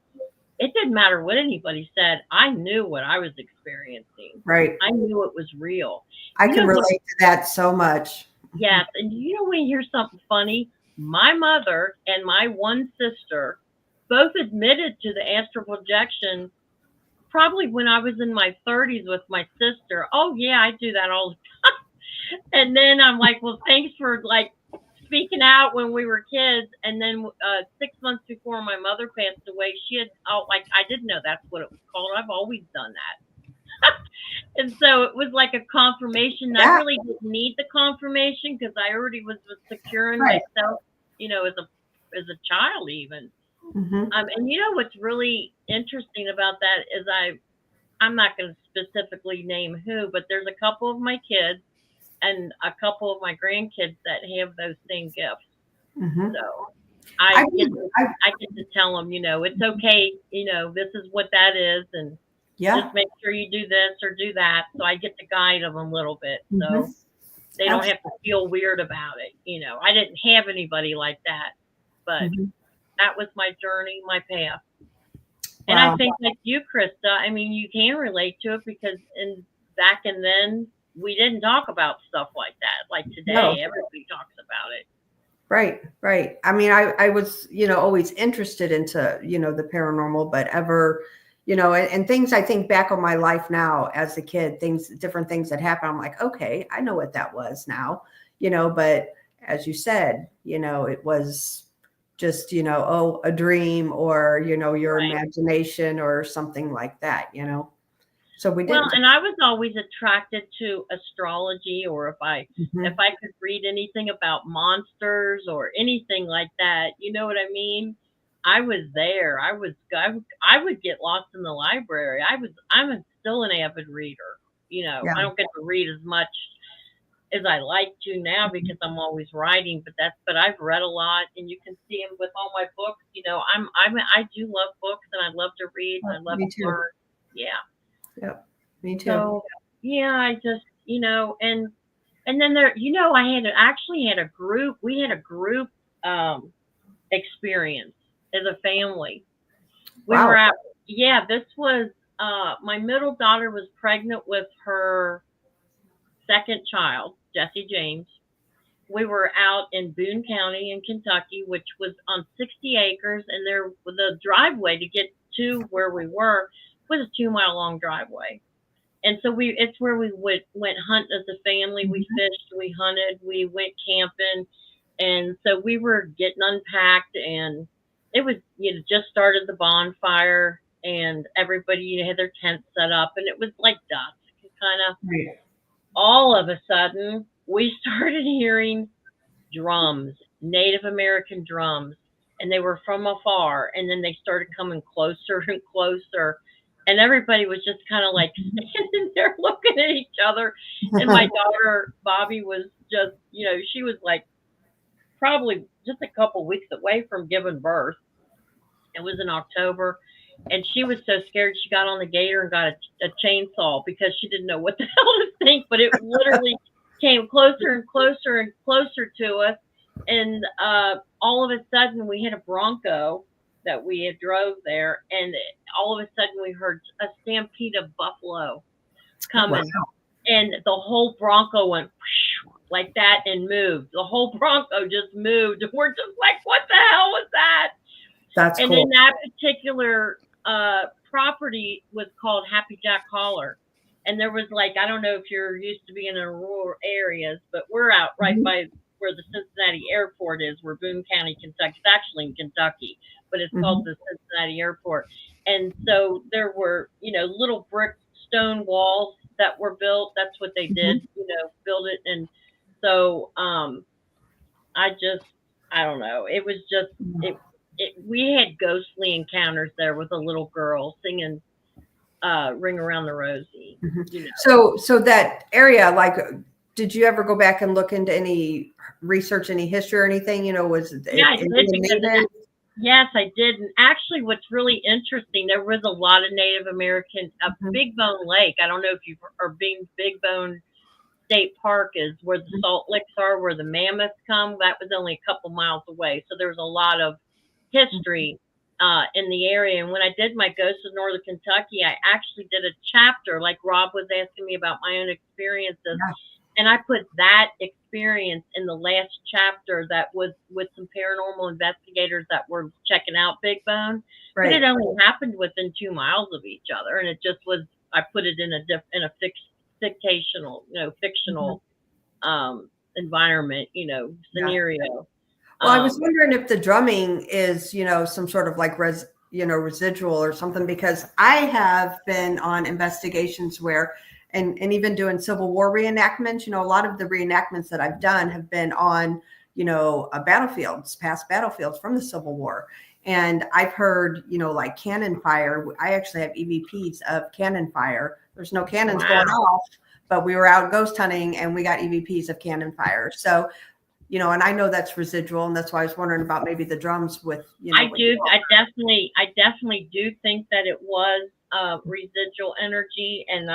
it didn't matter what anybody said. I knew what I was experiencing. Right. I knew it was real. I can relate to that so much. Yes. And when you hear something funny, my mother and my one sister both admitted to the astral projection probably when I was in my 30s with my sister. Oh, yeah, I do that all the time. And then I'm like, well, thanks for like speaking out when we were kids. And then 6 months before my mother passed away, she had, I didn't know that's what it was called. I've always done that. And so it was like a confirmation. I really didn't need the confirmation because I already was secure in myself, as a child even. And what's really interesting about that is I'm not going to specifically name who, but there's a couple of my kids and a couple of my grandkids that have those same gifts. So I get to tell them, it's okay. This is what that is. And just make sure you do this or do that. So I get to guide them a little bit. So they don't have to feel weird about it. I didn't have anybody like that, but that was my journey, my path. And I think like you, Krista, I mean, you can relate to it because back and then we didn't talk about stuff like that. Like today, everybody talks about it. Right. I mean, I was, always interested into, the paranormal, but and things I think back on my life now as a kid, different things that happen. I'm like, okay, I know what that was now, but as you said, it was just, a dream or, your Right. imagination or something like that, So we Well, didn't. and I was always attracted to astrology, or if I Mhm. could read anything about monsters or anything like that, you know what I mean? I was there. I would get lost in the library. Still an avid reader. Yeah. I don't get to read as much as I like to now because I'm always writing, but I've read a lot, and you can see them with all my books. I do love books, and I love to read, and I love Me to too. learn. Yeah. Yep. Me too. So yeah, I just and then I actually had a group. We had a group experience as a family. We Wow. were out. Yeah, this was my middle daughter was pregnant with her second child, Jesse James. We were out in Boone County in Kentucky, which was on 60 acres, and the driveway to get to where we were was a 2 mile long driveway. And so it's where we went hunting as a family. We fished, we hunted, we went camping, and so we were getting unpacked, and it was just started the bonfire, and everybody had their tent set up, and it was like dusk, kind of. Right. All of a sudden, we started hearing drums, Native American drums, and they were from afar, and then they started coming closer and closer, and everybody was just kind of like standing there looking at each other. And my daughter Bobby was just, she was like probably just a couple weeks away from giving birth. It was in October, and she was so scared she got on the gator and got a chainsaw because she didn't know what the hell to think. But it literally came closer and closer and closer to us, and all of a sudden we had a Bronco that we had drove there, and all of a sudden we heard a stampede of buffalo coming, and the whole Bronco went like that and moved. The whole Bronco just moved, and we're just like, "What the hell was that?" That's And cool. then that particular property was called Happy Jack Holler. And there was I don't know if you're used to being in rural areas, but we're out right by where the Cincinnati airport is. We're Boone County, Kentucky. It's actually in Kentucky, but it's called the Cincinnati airport. And so there were, little brick stone walls that were built. That's what they did, build it. And so I don't know. It was just, we had ghostly encounters there with a little girl singing Ring Around the Rosie. So that area, did you ever go back and look into any research, any history or anything? Was it? Yeah, I did. Yes, I did. And actually, what's really interesting, there was a lot of Native American, Big Bone Lake. I don't know if you've been Big Bone State Park is where the salt licks are, where the mammoths come. That was only a couple miles away. So there was a lot of history in the area. And when I did my Ghosts of Northern Kentucky, I actually did a chapter, like Rob was asking me about my own experiences. Yeah. And I put that experience in the last chapter that was with some paranormal investigators that were checking out Big Bone. Right. But it only happened within 2 miles of each other. And it just was, I put it in a fictional environment, scenario. Yeah. Well, I was wondering if the drumming is, some sort of residual or something, because I have been on investigations where, and even doing Civil War reenactments, a lot of the reenactments that I've done have been on, battlefields, past battlefields from the Civil War. And I've heard, like cannon fire. I actually have EVPs of cannon fire. There's no cannons going off, but we were out ghost hunting and we got EVPs of cannon fire. So, and I know that's residual, and that's why I was wondering about maybe the drums with, I definitely do think that it was residual energy, and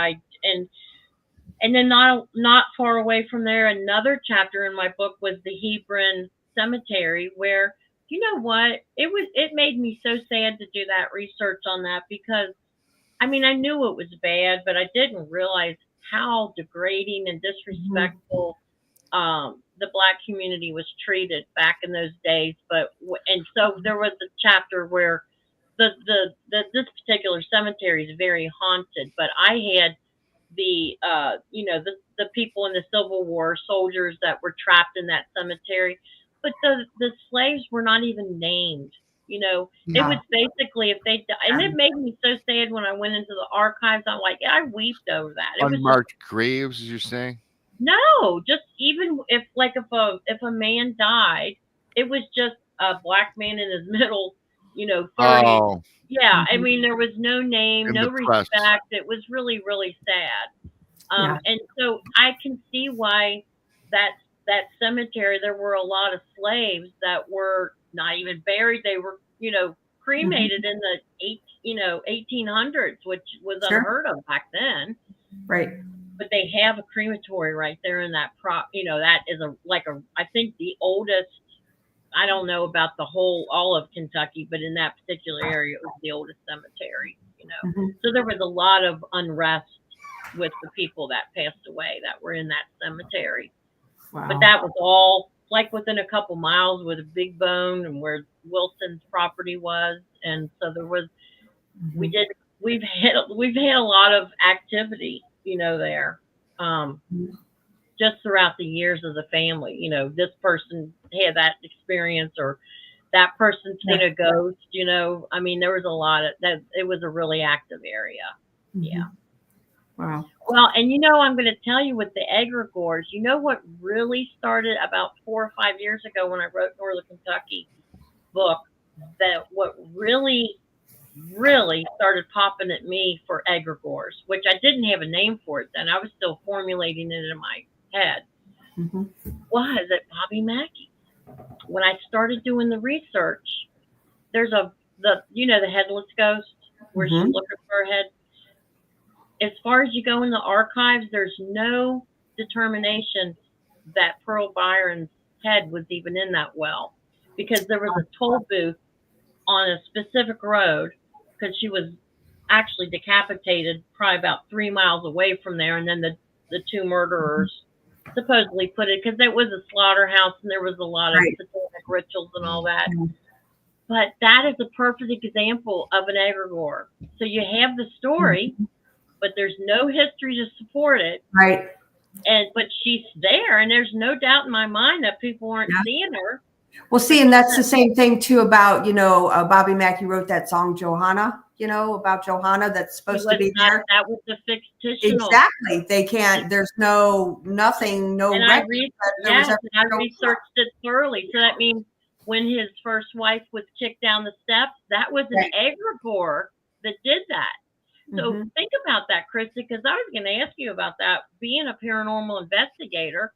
then not far away from there, another chapter in my book was the Hebron Cemetery, where, you know what, it made me so sad to do that research on that, because I mean, I knew it was bad, but I didn't realize how degrading and disrespectful the Black community was treated back in those days. And so there was a chapter where this particular cemetery is very haunted, but I had the people in the Civil War, soldiers that were trapped in that cemetery. but the slaves were not even named. You know, it was No. basically if they and it made me so sad when I went into the archives. I'm like, I weeped over that. It was just, Unmarked graves, as you're saying. no, just even if a man died, it was just a black man in his middle, 30s. Oh, Yeah, I Mhm. mean there was no name, in no the press. respect. It was really, really sad. Yeah. And so I can see why that that cemetery there were a lot of slaves that were not even buried. They were, cremated in the 1800s, which was Sure. unheard of back then. Right. But they have a crematory right there in that that is I think the oldest. I don't know about all of Kentucky, but in that particular area, it was the oldest cemetery. Mhm. So there was a lot of unrest with the people that passed away that were in that cemetery. Wow. But that was all like within a couple miles where the Big Bone and where Wilson's property was, and so there was. Mhm. We've had a lot of activity, there. Just throughout the years as a family, this person had that experience or that person's seen a ghost, I mean, there was a lot of that. It was a really active area. Yeah. Wow. Well, and I'm going to tell you with the Egregores, what really started about 4 or 5 years ago when I wrote Northern Kentucky book, that what really, really started popping at me for Egregores, which I didn't have a name for it then. I was still formulating it in my head. Mm-hmm. Was it Bobby Mackey? When I started doing the research, there's the headless ghost where she's looking for her head. As far as you go in the archives, there's no determination that Pearl Byron's head was even in that well, because there was a toll booth on a specific road, because she was actually decapitated probably about 3 miles away from there, and then the two murderers supposedly put it, because it was a slaughterhouse and there was a lot of satanic rituals and all that. But that is a perfect example of an egregore. So you have the story, but there's no history to support it. Right. But she's there, and there's no doubt in my mind that people aren't seeing her. Well, see, and that's the same thing too about, Bobby Mackey wrote that song Johanna, about Johanna that's supposed to be there. That was the fictional. Exactly. They can't, there's nothing, no and record. I researched it thoroughly. So that means when his first wife was kicked down the steps, that was an egregore that did that. So think about that, Krista, because I was going to ask you about that. Being a paranormal investigator,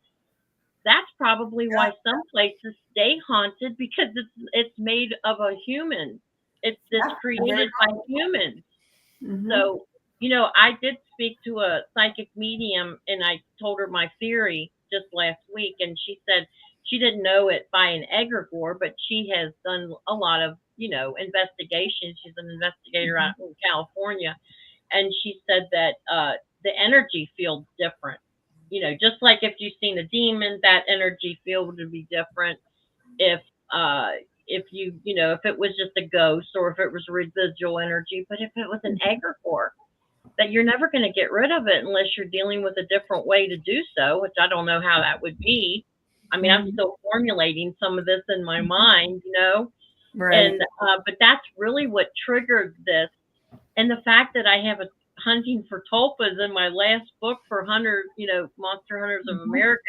that's probably why some places stay haunted, because it's made of a human. It's created by humans. So, I did speak to a psychic medium, and I told her my theory just last week, and she said she didn't know it by an egregore, but she has done a lot of, investigations. She's an investigator out in California, and she said that the energy feels different. Just like if you've seen a demon, that energy field would be different. If if it was just a ghost, or if it was residual energy, but if it was an egregore, that you're never going to get rid of it unless you're dealing with a different way to do so, which I don't know how that would be. I mean, I'm still formulating some of this in my mind, Right. and but that's really what triggered this, and the fact that I have a hunting for tulpas in my last book for Monster Hunters of America,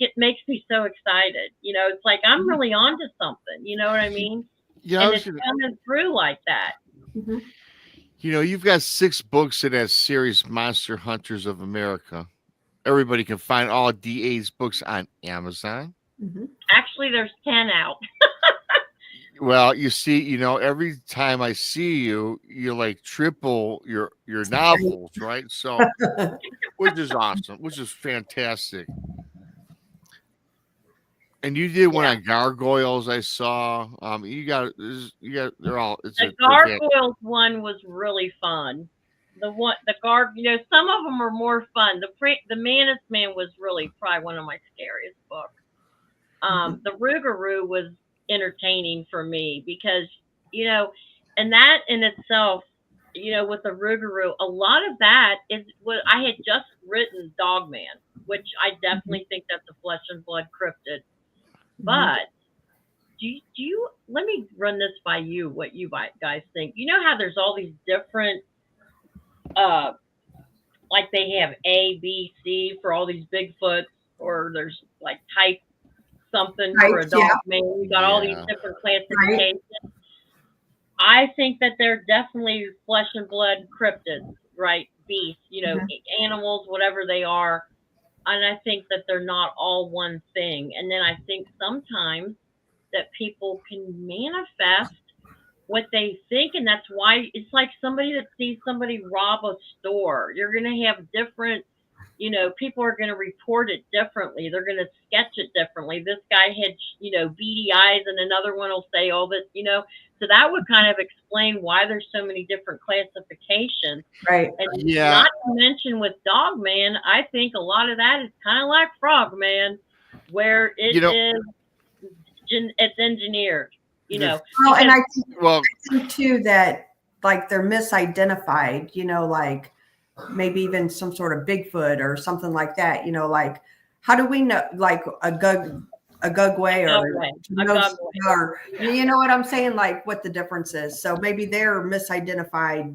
it makes me so excited. It's like I'm really onto something. You know what I mean? Yeah, and it's coming through like that. You've got 6 books in that series, Monster Hunters of America. Everybody can find all DA's books on Amazon. Actually, there's 10 out. Well, you see, every time I see you, you like triple your novels, right? So, which is awesome, which is fantastic. And you did one on gargoyles, I saw. They're all. The gargoyles one was really fun. Some of them are more fun. The Mantis Man was really probably one of my scariest books. The Rougarou was entertaining for me because, and that in itself, with the Rougarou, a lot of that is what I had just written Dogman, which I definitely think that's a flesh and blood cryptid. But do you let me run this by you, what you guys think. You know how there's all these different like they have A, B, C for all these Bigfoots, or there's like type something for a Types, dog yeah. man. You got all these Yeah. different classifications. I think that they're definitely flesh and blood cryptids, right? Beasts, animals, whatever they are. And I think that they're not all one thing. And then I think sometimes that people can manifest what they think, and that's why it's like somebody that sees somebody rob a store. You're going to have different, people are going to report it differently. They're going to sketch it differently. This guy had, beady eyes, and another one will say all this, So that would kind of explain why there's so many different classifications. Right. And Yeah. not to mention with Dogman, I think a lot of that is kind of like Frogman, where it's engineered. Well, and I Well, think too that like they're misidentified, like maybe even some sort of Bigfoot or something like that, like how do we know like a Gugway or you know what I'm saying, like what the difference is. So maybe they're misidentified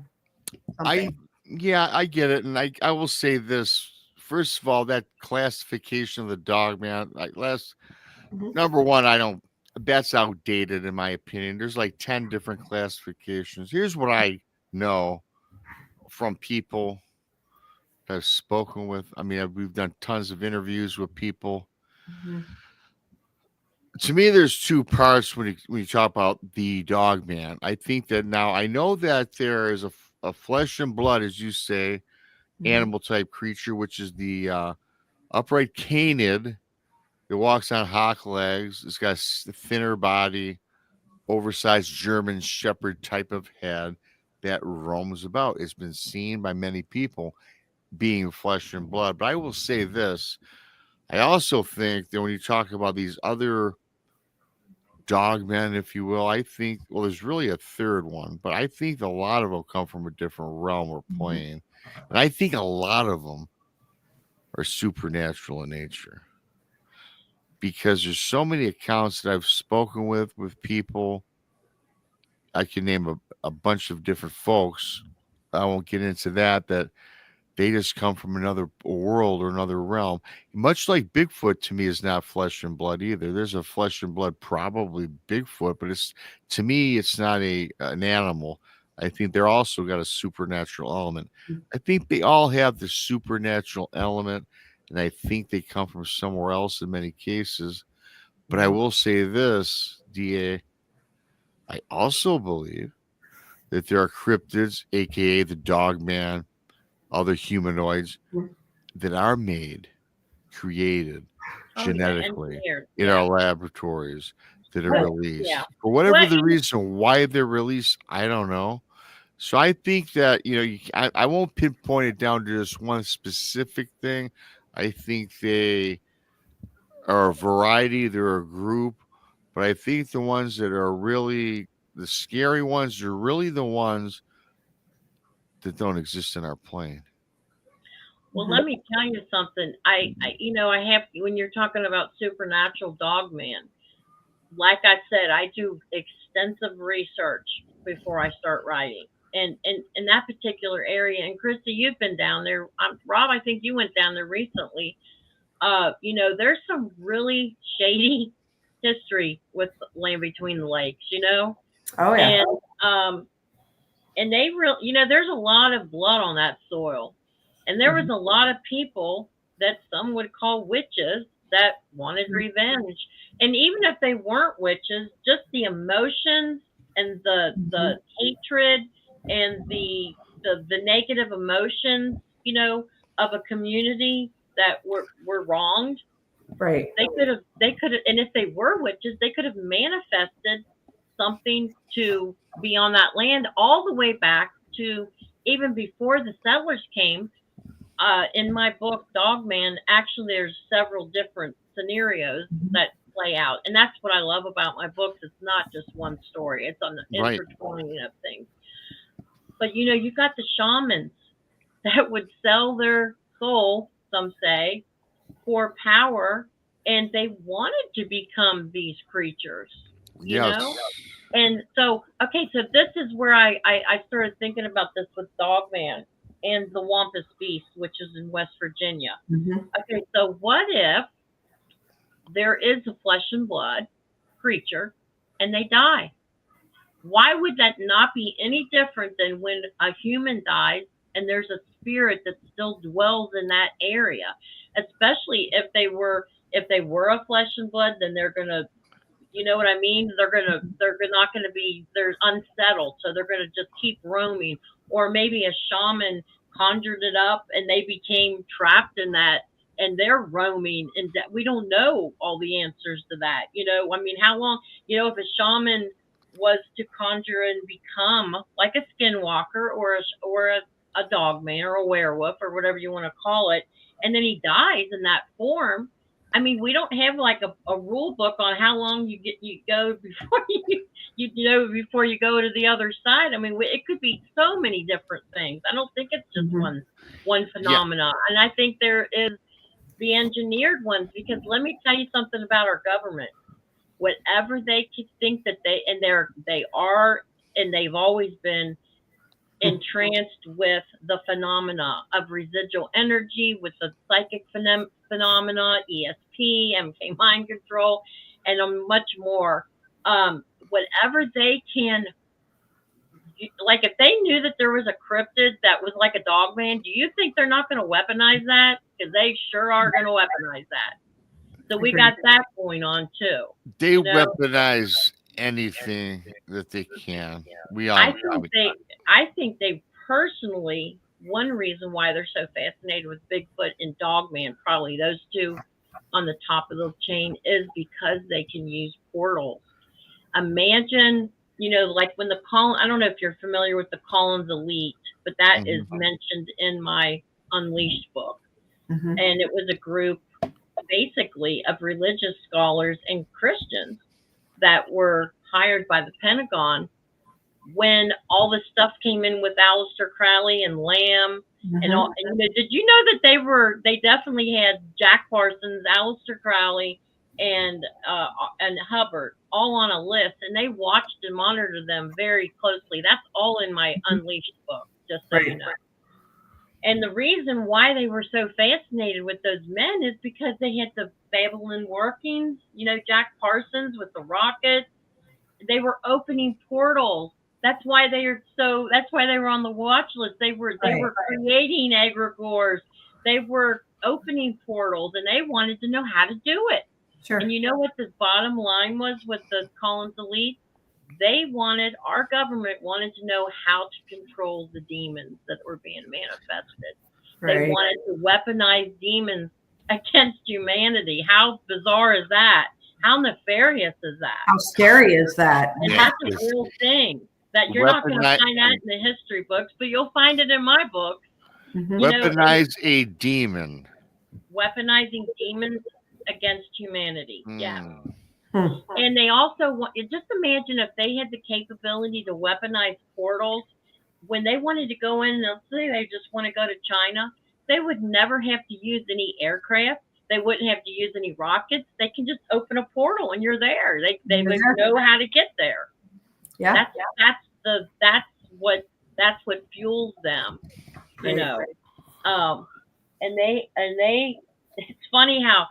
something. I get it. And I will say this. First of all, that classification of the dog man, number one, that's outdated in my opinion. There's like 10 different classifications. Here's what I know from people that I've spoken with. I mean, we've done tons of interviews with people. To me, there's two parts when you talk about the dog man. I think that now I know that there is a flesh and blood, as you say, animal type creature, which is the upright canid. It walks on hawk legs. It's got a thinner body, oversized German Shepherd type of head that roams about. It's been seen by many people being flesh and blood. But I will say this. I also think that when you talk about these other dogmen, if you will, I think, well, there's really a third one, but I think a lot of them come from a different realm or plane. And I think a lot of them are supernatural in nature. Because there's so many accounts that I've spoken with people. I can name a bunch of different folks. I won't get into that they just come from another world or another realm. Much like Bigfoot to me is not flesh and blood either. There's a flesh and blood, probably Bigfoot, but to me, it's not an animal. I think they're also got a supernatural element. I think they all have the supernatural element, and I think they come from somewhere else in many cases. But I will say this, DA, I also believe that there are cryptids, aka the dog man, other humanoids that are created genetically in our laboratories that are released. For whatever the reason why they're released, I don't know. So I think that, I won't pinpoint it down to just one specific thing. I think they are a variety, they're a group, but I think the ones that are really the scary ones are really the ones that don't exist in our plane. Well, let me tell you something. I have, when you're talking about supernatural dog man, like I said, I do extensive research before I start writing. And in that particular area, and Christy, you've been down there. Rob, I think you went down there recently. There's some really shady history with Land Between the Lakes, Oh yeah. And they really, there's a lot of blood on that soil. And there was a lot of people that some would call witches that wanted revenge. And even if they weren't witches, just the emotions and the hatred and the negative emotions, of a community that were wronged. Right. They could have, and if they were witches, they could have manifested something to be on that land all the way back to even before the settlers came. In my book, Dogman, actually, there's several different scenarios that play out. And that's what I love about my books. It's not just one story. It's on the intertwining of things. But, you got the shamans that would sell their soul, some say, for power and they wanted to become these creatures, you Yes. know? And so, okay, so this is where I started thinking about this with Dogman and the Wampus Beast, which is in West Virginia. Okay, so what if there is a flesh and blood creature and they die? Why would that not be any different than when a human dies and there's a spirit that still dwells in that area? Especially if they were a flesh and blood, then they're gonna, you know what I mean? They're not gonna be, they're unsettled, so they're gonna just keep roaming. Or maybe a shaman conjured it up and they became trapped in that and they're roaming, and we don't know all the answers to that. You know, I mean, how long, you know, if a shaman was to conjure and become like a skinwalker or a dog man or a werewolf or whatever you want to call it, and then he dies in that form. I mean, we don't have like a rule book on how long you go before before you go to the other side. I mean, it could be so many different things. I don't think it's just one phenomena, and I think there is the engineered ones, because let me tell you something about our government. Whatever they think that they are, and they've always been entranced with the phenomena of residual energy, with the psychic phenomena, ESP, MK mind control, and much more. Whatever they can, like if they knew that there was a cryptid that was like a dog man, do you think they're not going to weaponize that? Because they sure are going to weaponize that. So we got that going on too. They weaponize anything that they can. I think they personally, one reason why they're so fascinated with Bigfoot and Dogman, probably those two on the top of the chain, is because they can use portals. Imagine, you know, like when I don't know if you're familiar with the Collins Elite, but that is mentioned in my Unleashed book. And it was a group basically of religious scholars and Christians that were hired by the Pentagon when all the stuff came in with Aleister Crowley and Lamb and all. And did you know that they definitely had Jack Parsons, Aleister Crowley, and Hubbard all on a list, and they watched and monitored them very closely. That's all in my Unleashed book, just so you know. And the reason why they were so fascinated with those men is because they had the Babylon workings, you know, Jack Parsons with the rockets. They were opening portals. That's why they were on the watch list. They were creating egregores. They were opening portals, and they wanted to know how to do it. Sure. And you know what the bottom line was with the Collins Elite? Our government wanted to know how to control the demons that were being manifested. They wanted to weaponize demons against humanity. How bizarre is that? How nefarious is that? How scary is that? And that's a real thing that you're not going to find that in the history books, but you'll find it in my books. Weaponize a demon. Weaponizing demons against humanity. Yeah. And they also just imagine if they had the capability to weaponize portals when they wanted to go in. Let's say they just want to go to China, they would never have to use any aircraft. They wouldn't have to use any rockets. They can just open a portal and you're there. They would know how to get there. Yeah, that's what fuels them. You know, and they. It's funny how,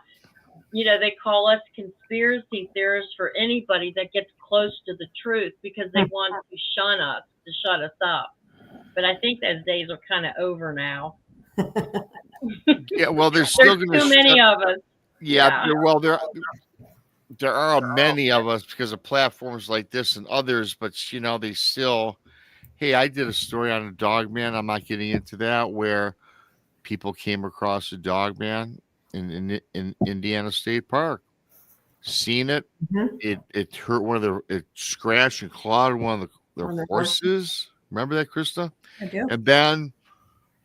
you know, they call us conspiracy theorists for anybody that gets close to the truth, because they want to shut us up. But I think those days are kind of over now. Yeah, well, there's still going to be too many of us. Yeah, well, there are many of us because of platforms like this and others, but you know, they still. Hey, I did a story on a dog man. I'm not getting into that, where people came across a dog man in Indiana State Park, seen it. It hurt it scratched and clawed one of the horses. Remember that, Krista? I do. And then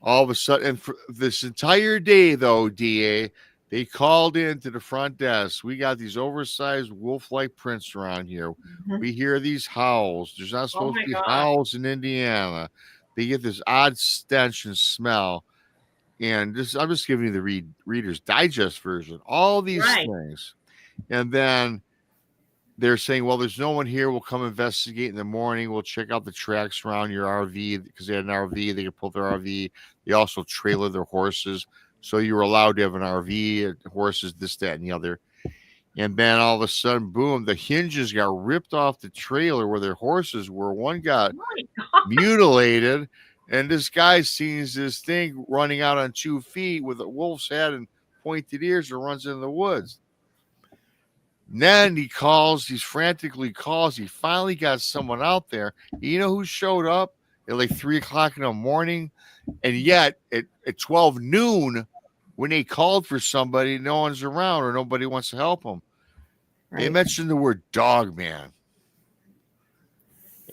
all of a sudden, and for this entire day, though, DA, they called into the front desk. We got these oversized wolf-like prints around here. We hear these howls. There's not supposed to be howls in Indiana. They get this odd stench and smell. and I'm just giving you the Reader's Digest version. All these things, and then they're saying, well, there's no one here. We'll come investigate in the morning. We'll check out the tracks around your RV because they had an RV. They could pull their RV. They also trailer their horses. So you were allowed to have an RV, horses, this, that, and the other. And then all of a sudden, boom, the hinges got ripped off the trailer where their horses were. One got mutilated. And this guy sees this thing running out on 2 feet with a wolf's head and pointed ears and runs into the woods. And then he frantically calls. He finally got someone out there. You know who showed up at like 3 o'clock in the morning? And yet at 12 noon, when they called for somebody, no one's around or nobody wants to help them. Right. They mentioned the word dog man.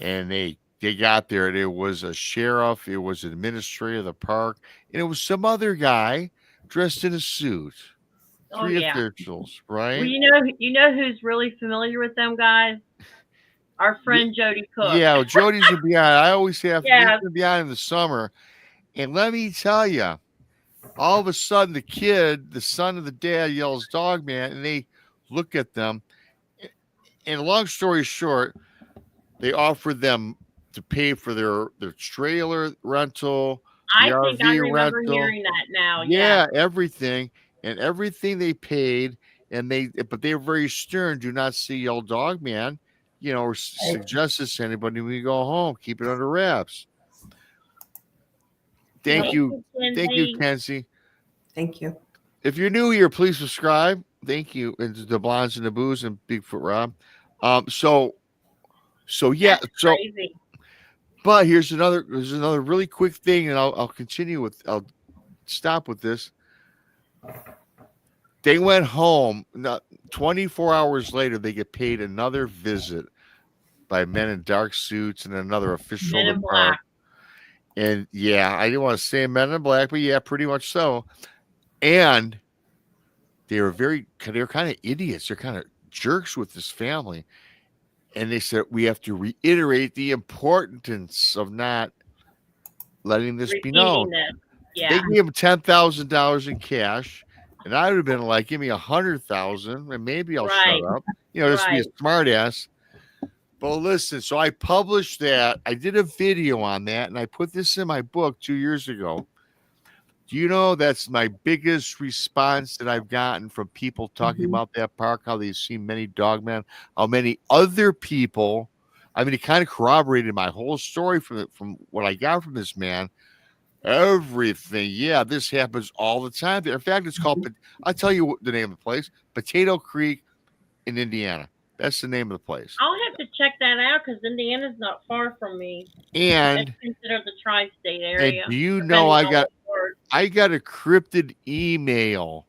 And they got there, and it was a sheriff, it was an administrator of the park, and it was some other guy dressed in a suit. 3 officials, right? Well, you know who's really familiar with them guys? Our friend Jody Cook. Yeah, Jody's gonna be on. I always have he's gonna be on in the summer. And let me tell you, all of a sudden the son of the dad yells dog man, and they look at them. And long story short, they offered them to pay for their trailer rental. I think I remember hearing that now. Yeah, everything. And everything they paid, but they were very stern. Do not say yell dog man, or suggest this to anybody when you go home. Keep it under wraps. Thank you, Kenzie. Thank you. If you're new here, please subscribe. Thank you. And the Blondes and the Booze and Bigfoot Rob. So yeah. That's crazy. But there's another really quick thing, and I'll stop with this. They went home. 24 hours later, they get paid another visit by men in dark suits and another official. Men in black. And I didn't want to say men in black, but yeah, pretty much so. And they were kind of idiots. They're kind of jerks with this family. And they said, we have to reiterate the importance of not letting this be known. Yeah. They gave him $10,000 in cash, and I would have been like, give me $100,000, and maybe I'll shut up. Just be a smart ass. But listen, so I published that. I did a video on that, and I put this in my book 2 years ago. Do you know that's my biggest response that I've gotten from people talking about that park, how they've seen many dogmen, how many other people, it kind of corroborated my whole story from what I got from this man. Everything. Yeah, this happens all the time. In fact, it's called, I'll tell you the name of the place, Potato Creek in Indiana. That's the name of the place. I'll have to check that out because Indiana's not far from me. And it's considered the tri-state area. And do you know I got a cryptid email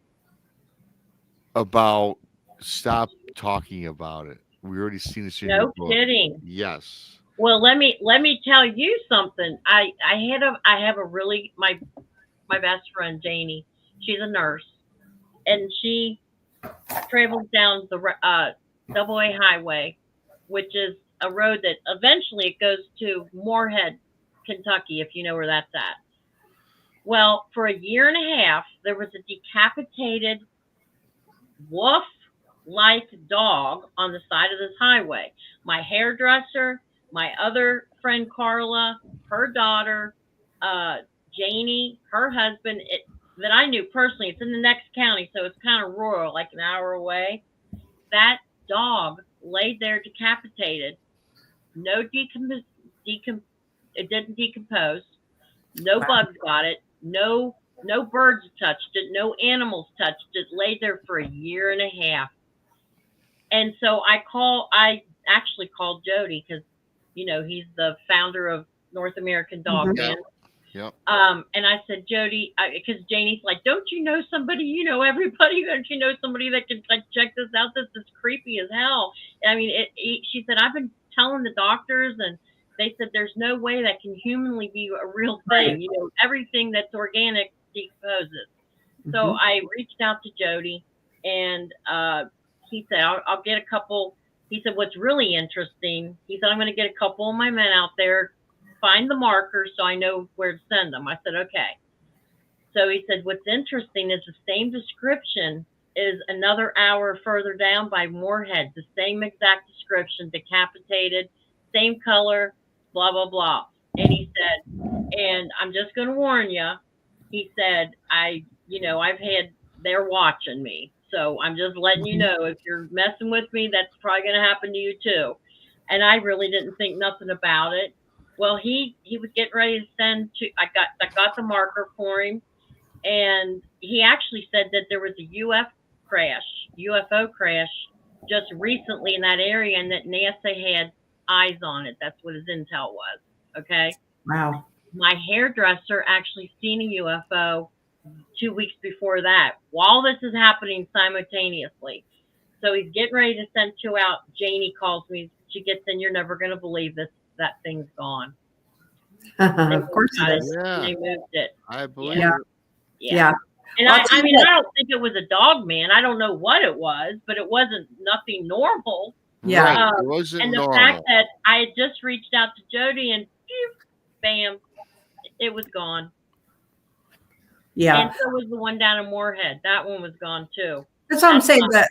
about stop talking about it. We already seen this in your book. No kidding. Yes. Well, let me tell you something. I have a really my best friend Janie. She's a nurse, and she travels down the AA highway, which is a road that eventually it goes to Moorhead, Kentucky, if you know where that's at. Well, for a year and a half, there was a decapitated wolf-like dog on the side of this highway. My hairdresser, my other friend Carla, her daughter, Janie, her husband, that I knew personally. It's in the next county, so it's kind of rural, like an hour away. That dog laid there decapitated. No it didn't decompose. No bugs got it. No birds touched it. No animals touched it. Laid there for a year and a half. And so I actually called Jody because, he's the founder of North American Dog Man. Yep. And I said, Jody, because Janie's like, don't you know somebody? Everybody. Don't you know somebody that can check this out? This is creepy as hell. She said, I've been telling the doctors, and they said there's no way that can humanly be a real thing. Everything that's organic decomposes. So I reached out to Jody, and he said, I'll get a couple. He said, what's really interesting, he said, I'm going to get a couple of my men out there, find the markers so I know where to send them. I said, okay. So he said, what's interesting is the same description is another hour further down by Moorhead, the same exact description, decapitated, same color, blah, blah, blah. And he said, and I'm just going to warn you, he said, I've had, they're watching me. So I'm just letting you know, if you're messing with me, that's probably going to happen to you too. And I really didn't think nothing about it. Well, he was getting ready to send to, I got the marker for him. And he actually said that there was a UFO crash just recently in that area, and that NASA had eyes on it. That's what his intel was. Okay. Wow. My hairdresser actually seen a UFO 2 weeks before that, while this is happening simultaneously. So he's getting ready to send two out. Janie calls me. She gets in. You're never going to believe this. That thing's gone. Of course it is. Yeah. They moved it. I believe Yeah. it. Yeah. And Well, I mean, I don't think it was a dog man. I don't know what it was, but it wasn't nothing normal. Yeah. Right. It wasn't And the normal. fact that I had just reached out to Jody and phew, bam, it was gone. Yeah. And so was the one down in Moorhead. That one was gone too. That's what I'm saying. That,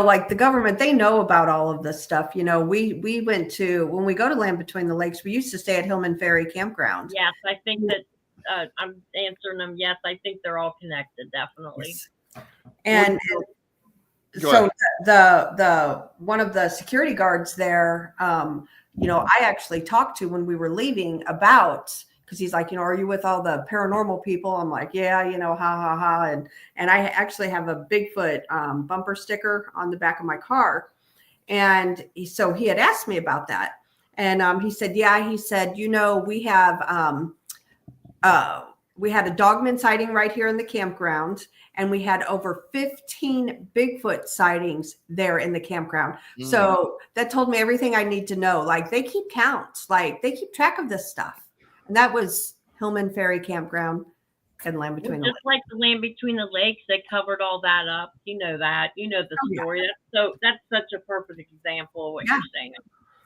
like the government, they know about all of this stuff. We went to, when we go to Land Between the Lakes, we used to stay at Hillman Ferry Campground. Yes, I think that I'm answering them. Yes, I think they're all connected, definitely. And so the one of the security guards there, I actually talked to when we were leaving about, because he's like, are you with all the paranormal people? I'm like, yeah, ha ha ha. And I actually have a Bigfoot bumper sticker on the back of my car. And so he had asked me about that. And he said, yeah, he said, we had a dogman sighting right here in the campground, and we had over 15 Bigfoot sightings there in the campground. So that told me everything I need to know. Like, they keep counts, like they keep track of this stuff. And that was Hillman Ferry Campground and Land Between the Lakes. Just like the Land Between the Lakes, they covered all that up. You know that. You know the story. Yeah. That's such a perfect example of what you're saying.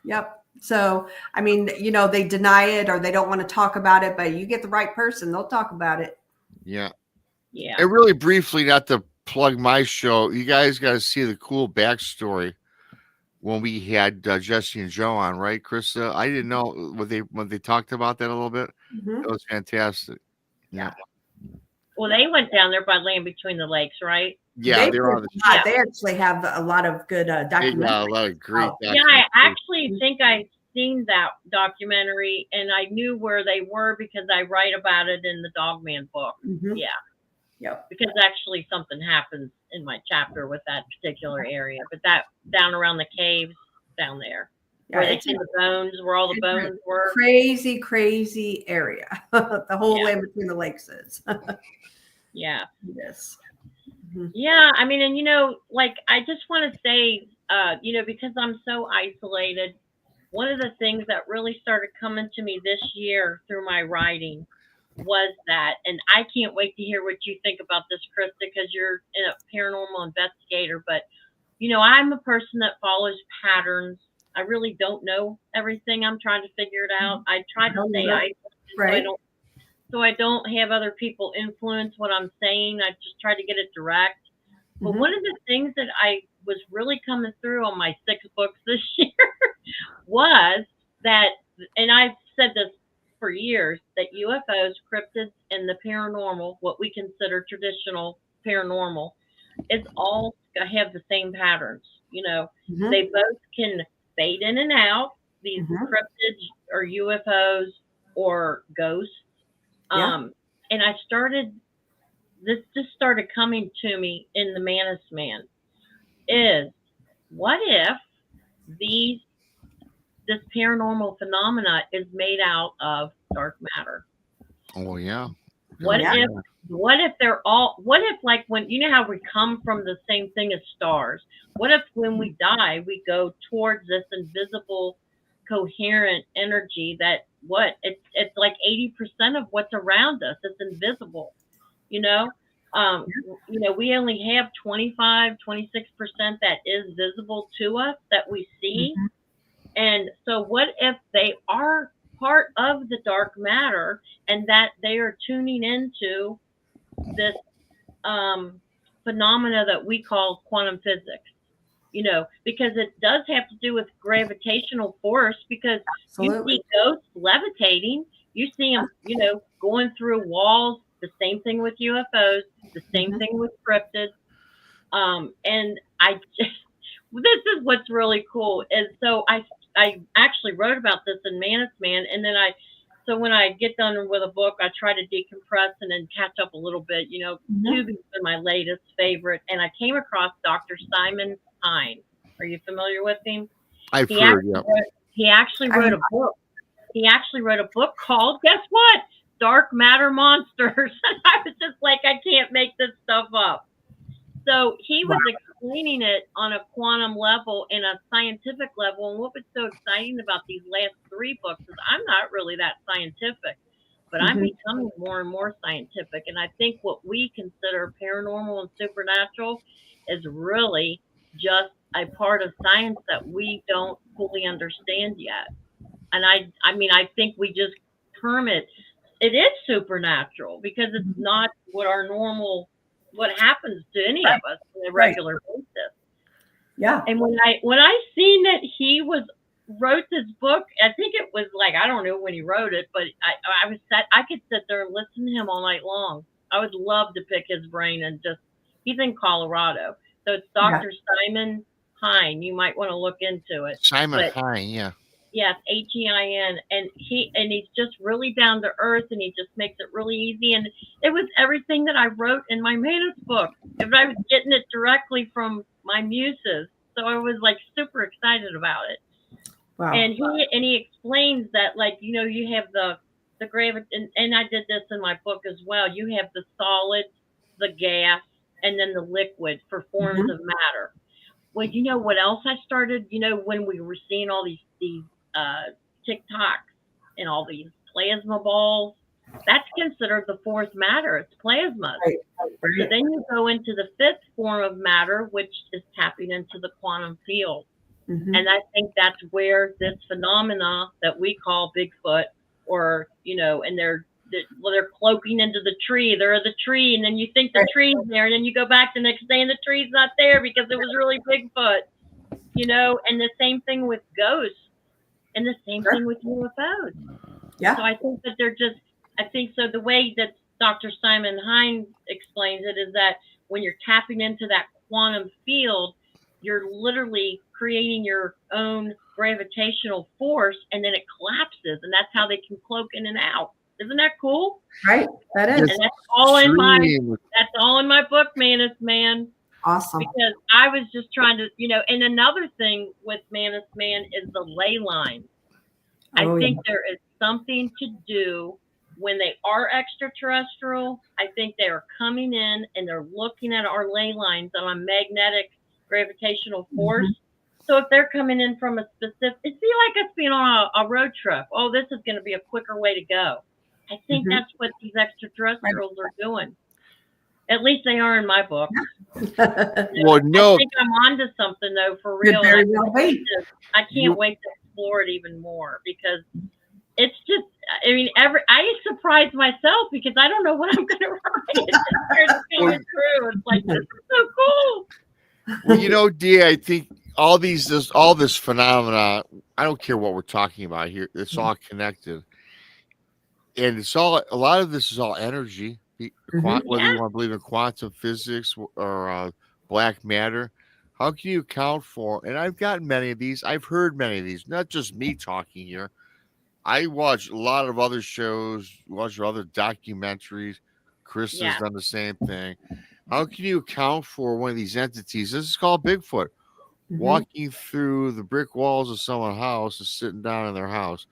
Yep. So, I mean, they deny it or they don't want to talk about it, but you get the right person, they'll talk about it. Yeah. Yeah. And really briefly, not to plug my show, you guys got to see the cool backstory when we had Jesse and Joe on, right, Krista? I didn't know when they talked about that a little bit. It was fantastic. Yeah. Well, they went down there by Land Between the Lakes, right? Yeah, they're on the show. They actually have a lot of good documentaries. Yeah, a lot of great. Yeah, I actually think I've seen that documentary, and I knew where they were because I write about it in the Dogman book. Yeah. Yep. Because actually something happens in my chapter with that particular area, but that down around the caves down there. Where they see the bones, where all the bones were. Crazy area. The whole Land Between the Lakes is. Yeah. Yes. Yeah, I mean, and I just want to say, because I'm so isolated, one of the things that really started coming to me this year through my writing was that, and I can't wait to hear what you think about this, Krista, because you're a paranormal investigator, but, I'm a person that follows patterns. I really don't know everything. I'm trying to figure it out. I try to stay isolated so I don't have other people influence what I'm saying. I just try to get it direct. But one of the things that I was really coming through on my 6 books this year was that, and I've said this for years, that UFOs, cryptids, and the paranormal, what we consider traditional paranormal, is all have the same patterns. They both can fade in and out, these cryptids or UFOs or ghosts. And this just started coming to me in the Mantis Man, is what if this paranormal phenomena is made out of dark matter? Oh yeah. What if they're all, like when, how we come from the same thing as stars? What if when we die, we go towards this invisible, coherent energy that it's like 80% of what's around us. It's invisible, we only have 25, 26% that is visible to us that we see. And so what if they are part of the dark matter and that they are tuning into this phenomena that we call quantum physics. Because it does have to do with gravitational force, because Absolutely. you see ghosts levitating, you see them, going through walls, the same thing with UFOs, the same thing with cryptids. And this is what's really cool is, so I actually wrote about this in Mantis Man, and then so when I get done with a book, I try to decompress and then catch up a little bit. Tubing's been my latest favorite, and I came across Dr. Simon Hine. Are you familiar with him? I've heard, yeah. He actually wrote a book. He actually wrote a book called, guess what? Dark Matter Monsters. And I was just like, I can't make this stuff up. So he was explaining it on a quantum level and a scientific level. And what was so exciting about these last 3 books is I'm not really that scientific, but I'm becoming more and more scientific. And I think what we consider paranormal and supernatural is really just a part of science that we don't fully understand yet. And I think we just term it is supernatural because it's not what happens to any of us on a regular basis. Yeah. And when I seen that he wrote this book, I think it was like, I don't know when he wrote it, but I could sit there and listen to him all night long. I would love to pick his brain and he's in Colorado. So it's Dr. Simon Hine. You might want to look into it. Simon Hine, yeah. Yes, Hein, and he's just really down to earth, and he just makes it really easy. And it was everything that I wrote in my Mantis book. If I was getting it directly from my muses, so I was like super excited about it. Wow. And he explains that, like, you have the gravity, and I did this in my book as well. You have the solid, the gas, and then the liquid for forms of matter. Well, you know what else I started? When we were seeing all these TikToks and all these plasma balls, that's considered the 4th matter. It's plasma. Right. So then you go into the 5th form of matter, which is tapping into the quantum field. And I think that's where this phenomena that we call Bigfoot, or and they're cloaking into the tree. They're the tree, and then you think the tree's there, and then you go back the next day and the tree's not there because it was really Bigfoot. And the same thing with ghosts, and the same thing with UFOs. Yeah. So I think that so the way that Dr. Simon Hine explains it is that when you're tapping into that quantum field, you're literally creating your own gravitational force, and then it collapses, and that's how they can cloak in and out. Isn't that cool? Right. That is. And that's all in my book, Mantis Man. Awesome. Because I was just trying to, and another thing with Mantis Man is the ley line. I think there is something to do when they are extraterrestrial. I think they are coming in and they're looking at our ley lines on a magnetic gravitational force. So if they're coming in from a specific, it'd be like us being on a road trip. Oh, this is going to be a quicker way to go. I think that's what these extraterrestrials are doing. At least they are in my book. Well, no. I think I'm onto something, though, for real. I can't wait to explore it even more, because it's just, I surprise myself because I don't know what I'm going to write. It's coming through. It's like, this is so cool. Well, Dee, I think all this phenomena, I don't care what we're talking about here. It's all connected. And a lot of this is all energy. Whether you want to believe in quantum physics or black matter, how can you account for? And I've gotten many of these. I've heard many of these, not just me talking here. I watch a lot of other shows, watch other documentaries. Chris has done the same thing. How can you account for one of these entities? This is called Bigfoot, walking through the brick walls of someone's house and sitting down in their house.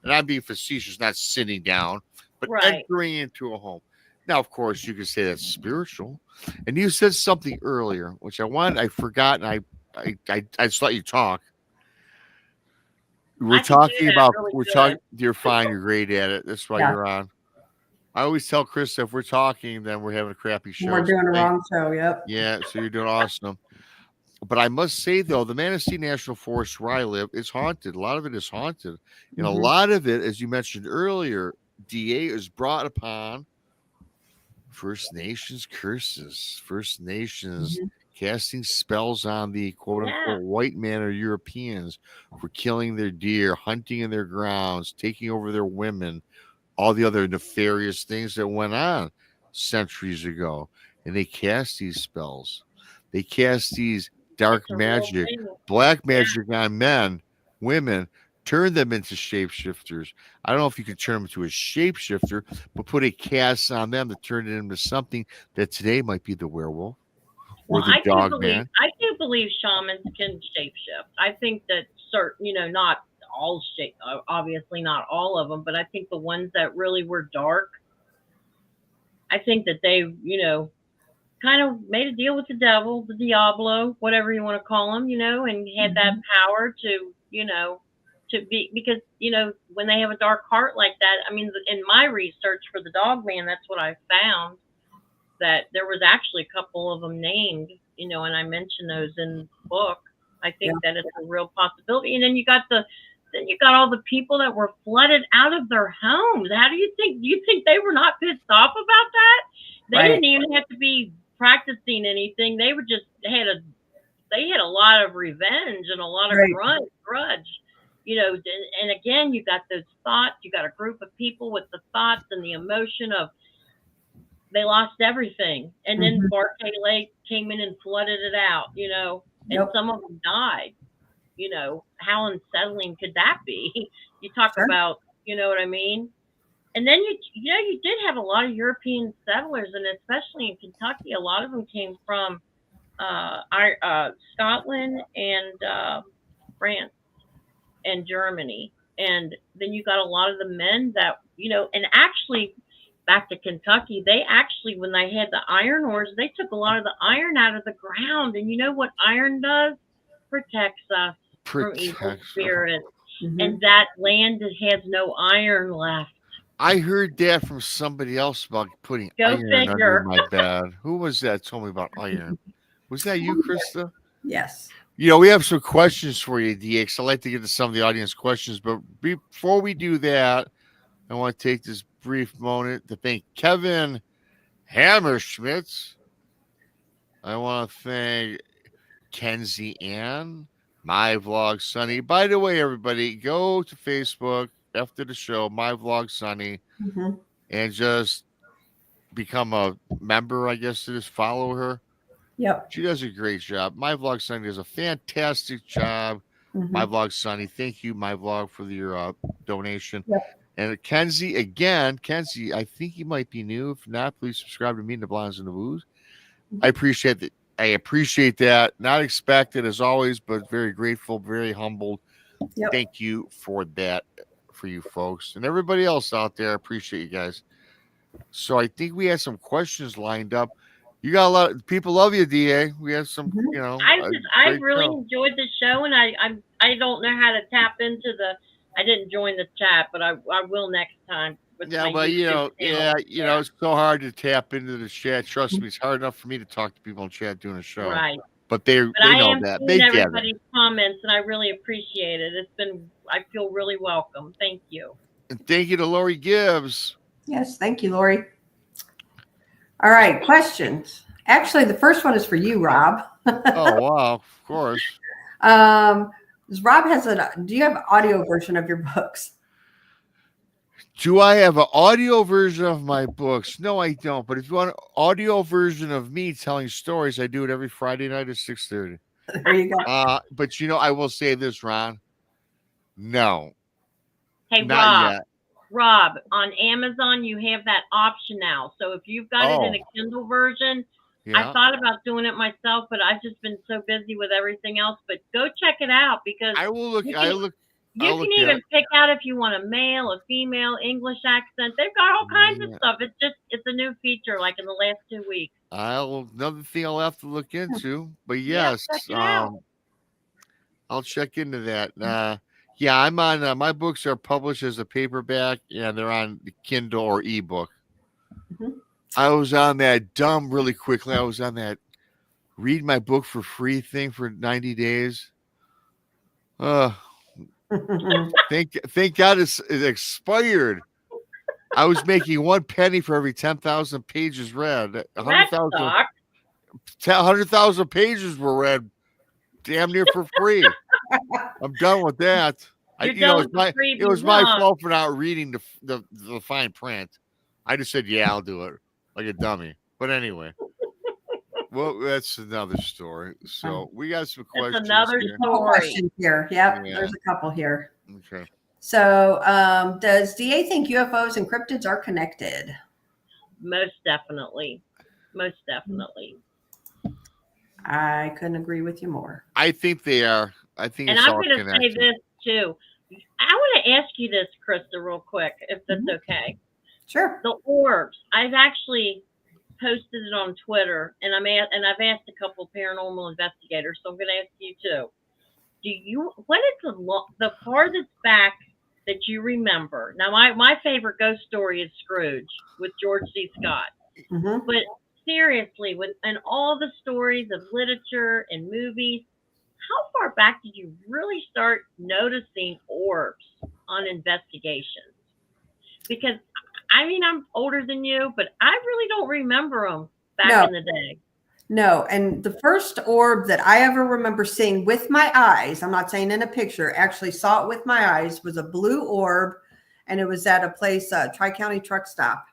And I'm being facetious, not sitting down, but entering into a home. Now, of course, you could say that's spiritual. And you said something earlier, which I forgot, and I just let you talk. We're talking about, you're fine, you're great at it. That's why you're on. I always tell Chris, if we're talking, then we're having a crappy show. We're doing a wrong show, Yeah, so you're doing awesome. But I must say, though, the Mantis National Forest where I live is haunted. A lot of it is haunted. And a lot of it, as you mentioned earlier, DA is brought upon First Nations curses. First Nations Mm-hmm. casting spells on the quote unquote Yeah. white man or Europeans for killing their deer, hunting in their grounds, taking over their women, all the other nefarious things that went on centuries ago. And they cast these spells. They cast these dark It's a real magic, thing. black Yeah. magic on men, women, turn them into shapeshifters. I don't know if you could turn them into a shapeshifter, but put a cast on them to turn it into something that today might be the werewolf or Well, the dog man. I do believe shamans can shapeshift. I think that certain, not all obviously not all of them, but I think the ones that really were dark, I think that they, kind of made a deal with the devil, the Diablo, whatever you want to call him, and had that power to, to be, because, when they have a dark heart like that, I mean, in my research for the dog man, that's what I found, that there was actually a couple of them named, and I mentioned those in the book. I think that it's a real possibility. And then you got all the people that were flooded out of their homes. How do you think they were not pissed off about that? They didn't even have to be practicing anything. They were just they had a lot of revenge and a lot of grudge. And again, you got those thoughts. You got a group of people with the thoughts and the emotion of they lost everything, and then Barkay Lake came in and flooded it out. And some of them died. How unsettling could that be? You talk about, you know what I mean? And then you did have a lot of European settlers, and especially in Kentucky, a lot of them came from Scotland and France and Germany. And then you got a lot of the men that, and actually back to Kentucky, they actually, when they had the iron ores, they took a lot of the iron out of the ground. And you know what iron does? Protects us from evil spirits. And that land has no iron left. I heard that from somebody else about putting iron under my bed. Who was that told me about iron? Was that you, Krista? Yes. We have some questions for you, DX. I'd like to get to some of the audience questions, but before we do that, I want to take this brief moment to thank Kevin Hammerschmitz. I want to thank Kenzie Ann, My Vlog Sunny. By the way, everybody, go to Facebook after the show, My Vlog Sunny, and just become a member, I guess, to just follow her. Yep. She does a great job. My Vlog Sunny does a fantastic job. My Vlog Sunny, thank you, My Vlog, for your donation. Yep. And Kenzie, I think you might be new. If not, please subscribe to me and the Blondes and the Woos. I appreciate that. I appreciate that. Not expected as always, but very grateful, very humbled. Yep. Thank you for that, for you folks and everybody else out there. I appreciate you guys. So I think we had some questions lined up. You got a lot of people love you, DA. We have some, I really enjoyed the show, and I don't know how to tap into I didn't join the chat, but I will next time. Yeah, but it's so hard to tap into the chat. Trust me, it's hard enough for me to talk to people in chat doing a show. Right. But they know that. They get everybody's comments, and I really appreciate it. I feel really welcome. Thank you. And thank you to Lori Gibbs. Yes, thank you, Lori. All right, questions. Actually, the first one is for you, Rob. Oh, wow, of course. Rob do you have an audio version of your books? Do I have an audio version of my books? No, I don't. But if you want an audio version of me telling stories, I do it every Friday night at 6:30. There you go. But I will say this, Ron. No. Hey, not yet. Rob, on Amazon, you have that option now. So if you've got it in a Kindle version, I thought about doing it myself, but I've just been so busy with everything else. But go check it out, because I will look. You can even pick out if you want a male, a female, English accent. They've got all kinds of stuff. It's a new feature, like in the last 2 weeks. Another thing I'll have to look into. But yes, I'll check into that. I'm on. My books are published as a paperback, and they're on the Kindle or ebook. I was on that really quickly. I was on that read my book for free thing for 90 days. Thank God it's expired. I was making 1 penny for every 10,000 pages read. That 100,000 sucks. 100,000 pages were read damn near for free. I'm done with that. You're done with the It was freebies, my huh? fault for not reading the fine print. I just said, yeah, I'll do it like a dummy. But anyway, well, that's another story. So we got some That's questions another here. Couple story. questions here. Yep, Yeah. there's a couple here. Okay. So, does DA think UFOs and cryptids are connected? Most definitely. Most definitely. I couldn't agree with you more. I think they are. I think And it's I'm all going to say connected. this too. I want to ask you this, Krista, real quick, if that's okay. Sure. The orbs. I've actually posted it on Twitter, and I've asked a couple of paranormal investigators, so I'm going to ask you too. What is the farthest back that you remember? Now, my favorite ghost story is Scrooge with George C. Scott. Mm-hmm. But seriously, and all the stories of literature and movies, how far back did you really start noticing orbs on investigations? Because, I mean, I'm older than you, but I really don't remember them back in the day. No, and the first orb that I ever remember seeing with my eyes, I'm not saying in a picture, actually saw it with my eyes, was a blue orb, and it was at a place, Tri-County Truck Stop.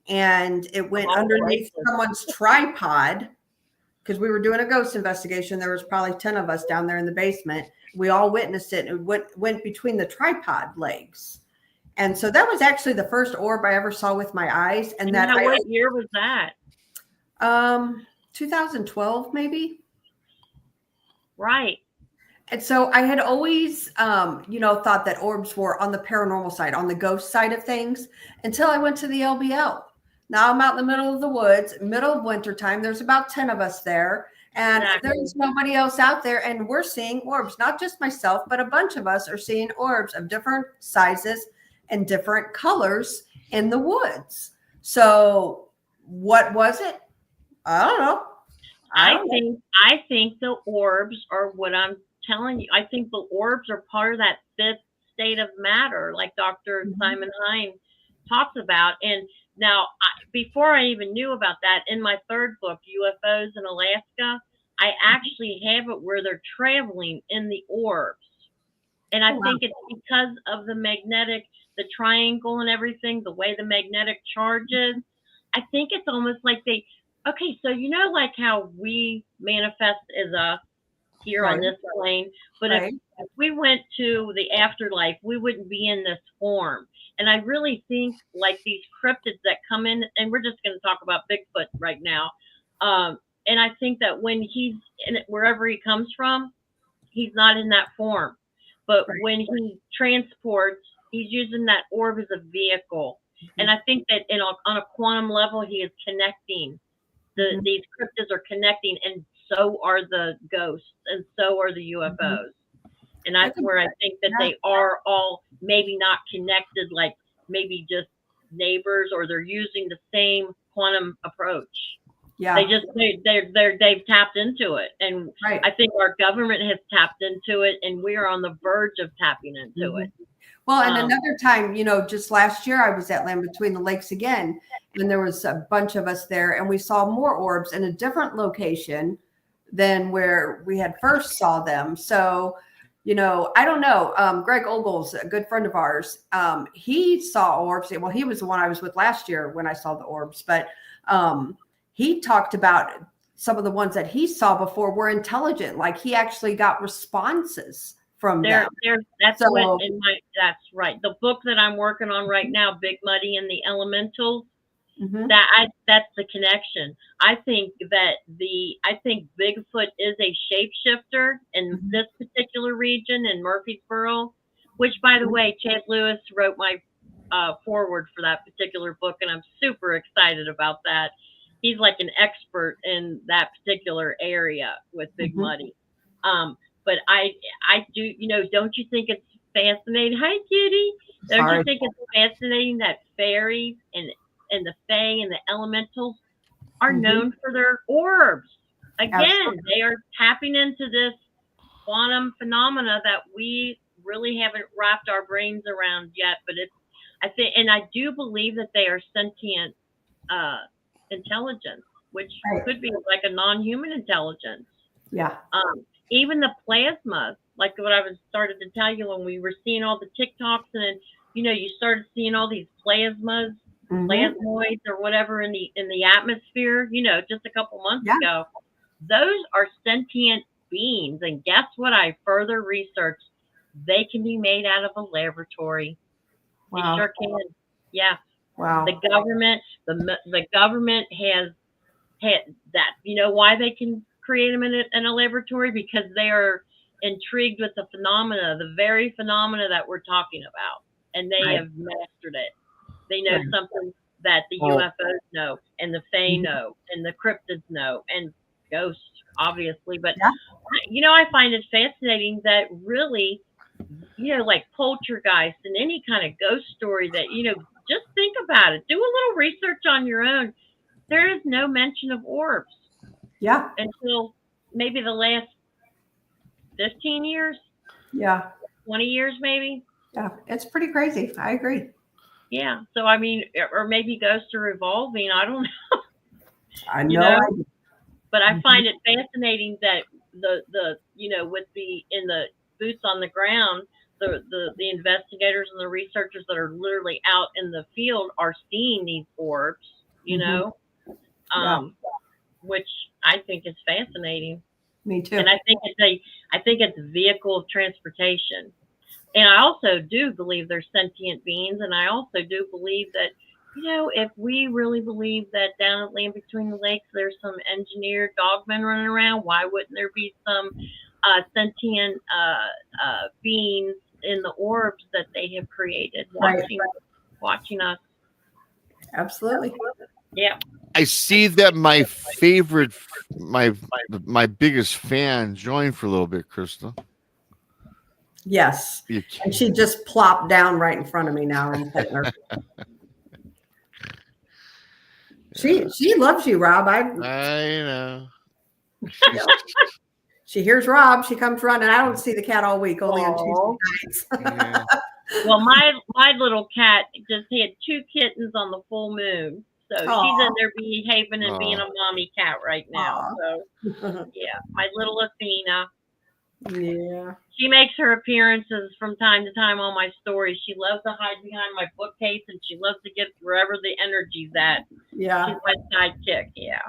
And it went underneath someone's tripod because we were doing a ghost investigation. There was probably 10 of us down there in the basement. We all witnessed it. And it went between the tripod legs. And so that was actually the first orb I ever saw with my eyes. And what year was that? 2012, maybe. Right. And so I had always, thought that orbs were on the paranormal side, on the ghost side of things, until I went to the LBL. Now I'm out in the middle of the woods, middle of winter time. There's about 10 of us there, and there's nobody else out there. And we're seeing orbs, not just myself, but a bunch of us are seeing orbs of different sizes and different colors in the woods. So what was it? I don't know. I think the orbs are what I'm telling you. I think the orbs are part of that fifth state of matter, like Dr. Simon Hine talks about. And now, before I even knew about that, in my third book, UFOs in Alaska, I actually have it where they're traveling in the orbs. And I think it's because of the triangle and everything, the way the magnetic charges. I think it's almost like so like how we manifest as us here on this plane, but if we went to the afterlife, we wouldn't be in this form. And I really think like these cryptids that come in, and we're just going to talk about Bigfoot right now. And I think that when he's in it, wherever he comes from, he's not in that form. But when he transports, he's using that orb as a vehicle. And I think that on a quantum level, he is connecting. These cryptids are connecting, and so are the ghosts, and so are the UFOs. And that's where I think that they are all maybe not connected, like maybe just neighbors, or they're using the same quantum approach. Yeah, they've tapped into it, and I think our government has tapped into it, and we are on the verge of tapping into it. Well, and another time, just last year, I was at Land Between the Lakes again, and there was a bunch of us there, and we saw more orbs in a different location than where we had first saw them. So, I don't know. Greg Ogles, a good friend of ours, he saw orbs. Well, he was the one I was with last year when I saw the orbs, but he talked about some of the ones that he saw before were intelligent. Like he actually got responses from them. That's right. The book that I'm working on right now, Big Muddy and the Elementals, that's the connection. I think Bigfoot is a shapeshifter in this particular region in Murfreesboro, which, by the way, Chad Lewis wrote my foreword for that particular book, and I'm super excited about that. He's like an expert in that particular area with Big Muddy. But I do, don't you think it's fascinating? Hi, Kitty. Don't you think it's fascinating that fairies and the fae and the elementals are known for their orbs? Again, they are tapping into this quantum phenomena that we really haven't wrapped our brains around yet. But I think, and I do believe that they are sentient intelligence, which Right. could be like a non-human intelligence. Yeah. Even the plasma, like what I was started to tell you when we were seeing all the TikToks, and then, you started seeing all these plasmas, Mhm. plasmoids or whatever in the atmosphere, just a couple months Yeah. ago. Those are sentient beings, and guess what? I further researched. They can be made out of a laboratory. Wow. They sure can. Yeah. Wow. The government has had that. You know why they can create them in a laboratory? Because they are intrigued with the phenomena, the very phenomena that we're talking about, and they Right. have mastered it. They know Right. something that the Oh. UFOs know, and the Fae Mhm. know, and the cryptids know, and ghosts, obviously. But Yeah. I find it fascinating that really, like poltergeist and any kind of ghost story that just think about it. Do a little research on your own. There is no mention of orbs Yeah. until maybe the last 15 years, Yeah. 20 years, maybe. Yeah. It's pretty crazy. I agree. Yeah. So, I mean, or maybe ghosts are evolving. I don't know. I You know. know? But I Mhm. find it fascinating that the with in the boots on the ground, the investigators and the researchers that are literally out in the field are seeing these orbs, Yeah. which I think is fascinating. Me too. And I think it's a vehicle of transportation. And I also do believe they're sentient beings, and I also do believe that, if we really believe that down at Land Between the Lakes there's some engineered dogmen running around, why wouldn't there be some sentient beings in the orbs that they have created Right. watching us? Absolutely. Yeah. I see that my favorite, my biggest fan joined for a little bit, Krista. Yes. You And she just plopped down right in front of me now. I'm petting her. She loves you, Rob. I know. She hears Rob. She comes running. I don't see the cat all week, only on Tuesday nights. Yeah. Well, my little cat just had 2 kittens on the full moon. So she's in there behaving and being a mommy cat right now. So yeah, my little Athena. Yeah. She makes her appearances from time to time on my stories. She loves to hide behind my bookcase, and she loves to get wherever the energy's at. Yeah. She's my sidekick. Yeah.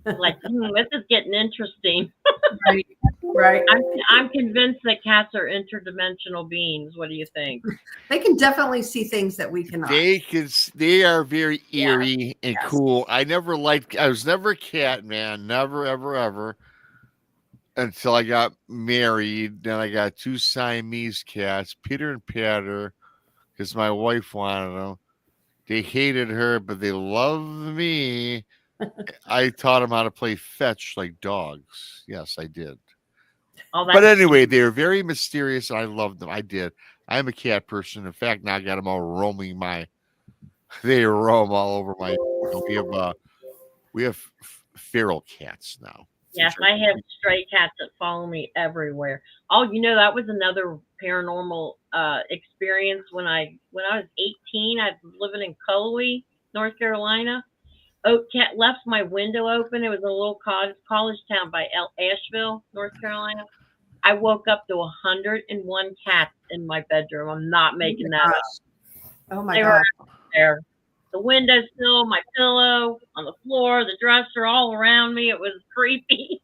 Like, this is getting interesting. Right. Right. I'm convinced that cats are interdimensional beings. What do you think? They can definitely see things that we cannot. They are very eerie and cool. I was never a cat man, never, ever, ever. Until I got married. Then I got 2 Siamese cats, Peter and Patter, because my wife wanted them. They hated her, but they loved me. I taught them how to play fetch like dogs. Yes, I did. But anyway, they were very mysterious, and I loved them. I did. I'm a cat person. In fact, now I got them all roaming they roam all over my. We have feral cats now. Yes, I have stray cats that follow me everywhere. Oh, that was another paranormal experience when I was 18. I was living in Cullowhee, North Carolina. Oak cat left my window open. It was a little college town by Asheville, North Carolina. I woke up to 101 cats in my bedroom. I'm not making that up. Oh my God. Were there. The windowsill, my pillow, on the floor, the dresser, all around me. It was creepy.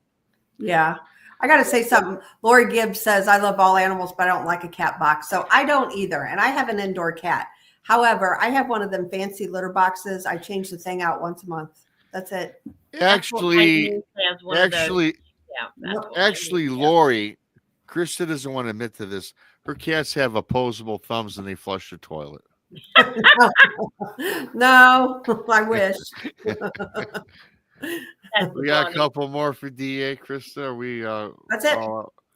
Yeah. I got to say something. Lori Gibbs says, I love all animals, but I don't like a cat box. So I don't either. And I have an indoor cat. However, I have one of them fancy litter boxes. I change the thing out once a month. That's it. Actually, Actually, Lori, Krista doesn't want to admit to this. Her cats have opposable thumbs and they flush the toilet. No, I wish. We got a couple more for DA, Krista. That's it.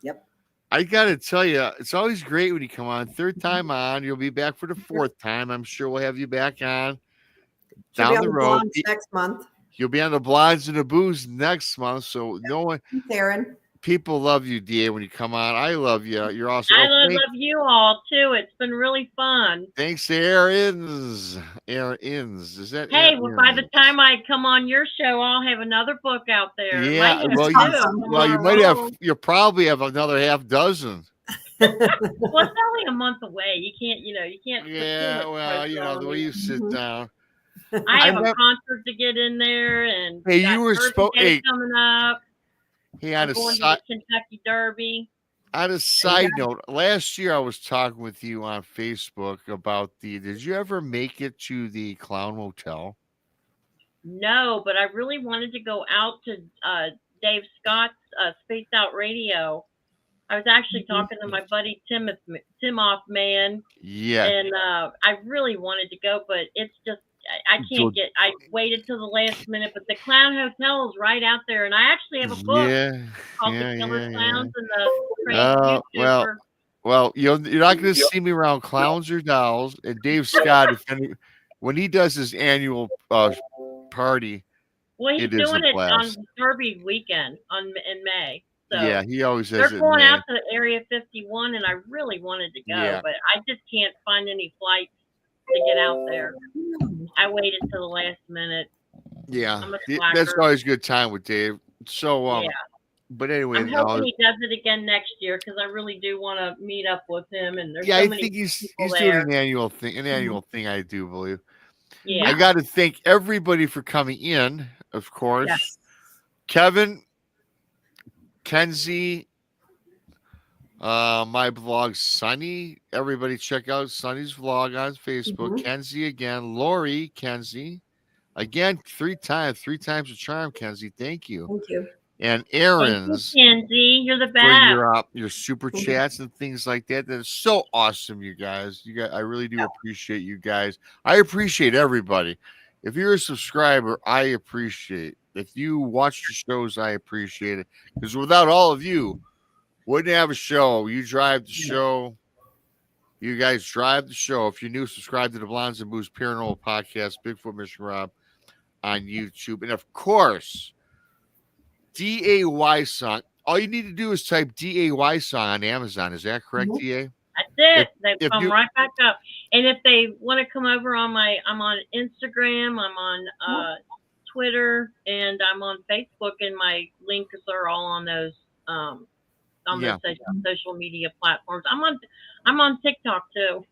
Yep. I got to tell you, it's always great when you come on. 3rd time on, you'll be back for the 4th time. I'm sure we'll have you back on down the road next month. You'll be on the Blondes and the Booze next month. So no one, Aaron. People love you, DA, when you come on. I love you. You're awesome. I love you all too. It's been really fun. Thanks to Aaron's. Is that? Hey, well, by the time I come on your show, I'll have another book out there. Yeah. You might have. You probably have another half dozen. Well, it's only a month away. You can't. Yeah. Well, the way you sit down. I have a concert to get in there, and hey, you were coming up. Hey, on I'm going to the Kentucky Derby. On a side note, last year I was talking with you on Facebook about did you ever make it to the Clown Motel? No, but I really wanted to go out to Dave Scott's Spaced Out Radio. I was actually talking to my buddy Timoff Man. Yeah. And I really wanted to go, but it's just, I can't get, I waited till the last minute, but the Clown Hotel is right out there. And I actually have a book called The Killer Clowns and the Crazy YouTuber. Well, you're not going to see me around clowns or dolls. And Dave Scott, when he does his annual party, well, he's doing it on Derby weekend in May. So yeah, he always says they're going out to Area 51, and I really wanted to go, but I just can't find any flights to get out there. I waited till the last minute. Yeah, that's always a good time with Dave. So, but anyway, I'm hoping he does it again next year because I really do want to meet up with him. And there's I think he's doing an annual thing. I do believe. Yeah, I got to thank everybody for coming in. Of course, Kevin, Kenzie, my blog, Sunny. Everybody check out Sunny's vlog on Facebook. Kenzie again, Lori, Kenzie again, three times a charm. Kenzie, thank you. Thank you. And Aaron's, Kenzie, you're the best. For your super chats and things like that. That is so awesome, you guys. I really do appreciate you guys. I appreciate everybody. If you're a subscriber, I appreciate. If you watch the shows, I appreciate it. Because without all of you, wouldn't have a show. You drive the show. You guys drive the show. If you're new, subscribe to the Blondes and Booze Paranormal Podcast, Bigfoot Michiganrob on YouTube. And of course, DA Wysong. All you need to do is type DA Wysong on Amazon. Is that correct, DA? That's it. They come right back up. And if they want to come over I'm on Instagram, I'm on Twitter, and I'm on Facebook, and my links are all on those those social media platforms. I'm on TikTok too.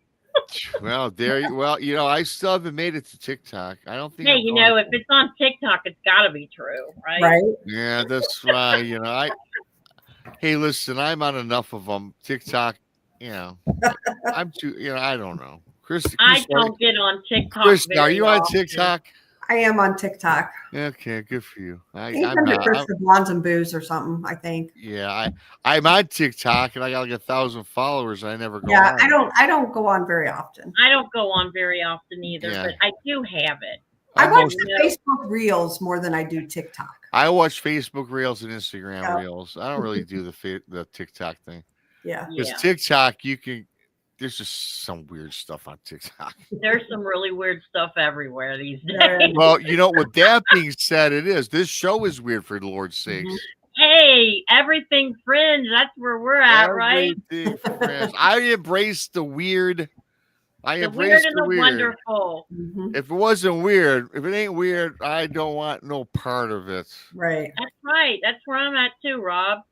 Well, I still haven't made it to TikTok. I don't think. Hey, if it's on TikTok, it's got to be true, right? Right. Yeah, that's why. Hey, listen, I'm on enough of them. TikTok, I'm too. I don't know. Chris, I don't get on TikTok. Chris, are you on TikTok? I am on TikTok. Okay, good for you. I'm not. Chris the Blondes and Booze or something, I think. Yeah, I'm on TikTok and I got like 1,000 followers. I never go on. I don't go on very often. I don't go on very often either, but I do have it. I watch the Facebook Reels more than I do TikTok. I watch Facebook Reels and Instagram Reels. I don't really do the TikTok thing. Yeah. Because TikTok, there's just some weird stuff on TikTok. There's some really weird stuff everywhere these days. Well, with that being said, this show is weird, for the Lord's sakes. Hey, everything Fringe, that's where we're at, right? Fringe. I embrace the weird. I embrace the weird. Wonderful. If it wasn't weird, if it ain't weird, I don't want no part of it. Right. That's right. That's where I'm at too, Rob.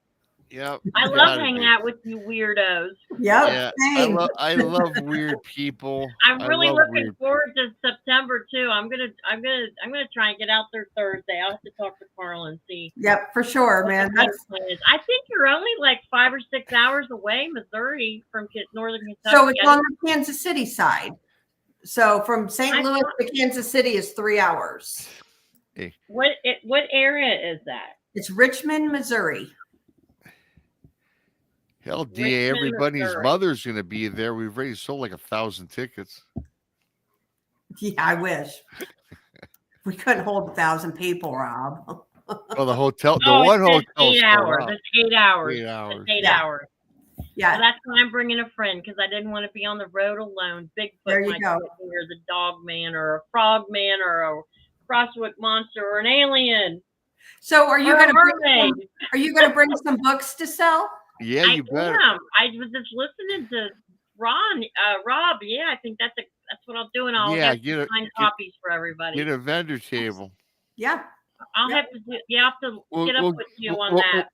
Yep. I love hanging out with you weirdos. Yep. Yeah, I love weird people. I'm really looking forward to September too. I'm gonna try and get out there Thursday. I'll have to talk to Carl and see. Yep, for sure, man. I think you're only like 5 or 6 hours away, Missouri, from northern Kentucky. So it's on the Kansas City side. So from St. Louis to Kansas City is 3 hours. Hey. What area is that? It's Richmond, Missouri. Hell, DA, everybody's mother's going to be there. We've already sold like 1,000 tickets. Yeah, I wish. We couldn't hold 1,000 people, Rob. Oh, the hotel, one hotel. 8 hours. It's 8 hours. 8 hours. It's 8 hours. Yeah. So that's why I'm bringing a friend, because I didn't want to be on the road alone. Bigfoot might be the dog man or a frog man or a crosswick monster or an alien. So are you Or a going mermaid. to bring some books to sell? Yeah, you better. I was just listening to Rob. Yeah, I think that's what I'll do, and I'll Yeah, have signed copies for everybody. Get a vendor table. Yeah. I'll have to do. Yeah, I'll have to get up with you on that.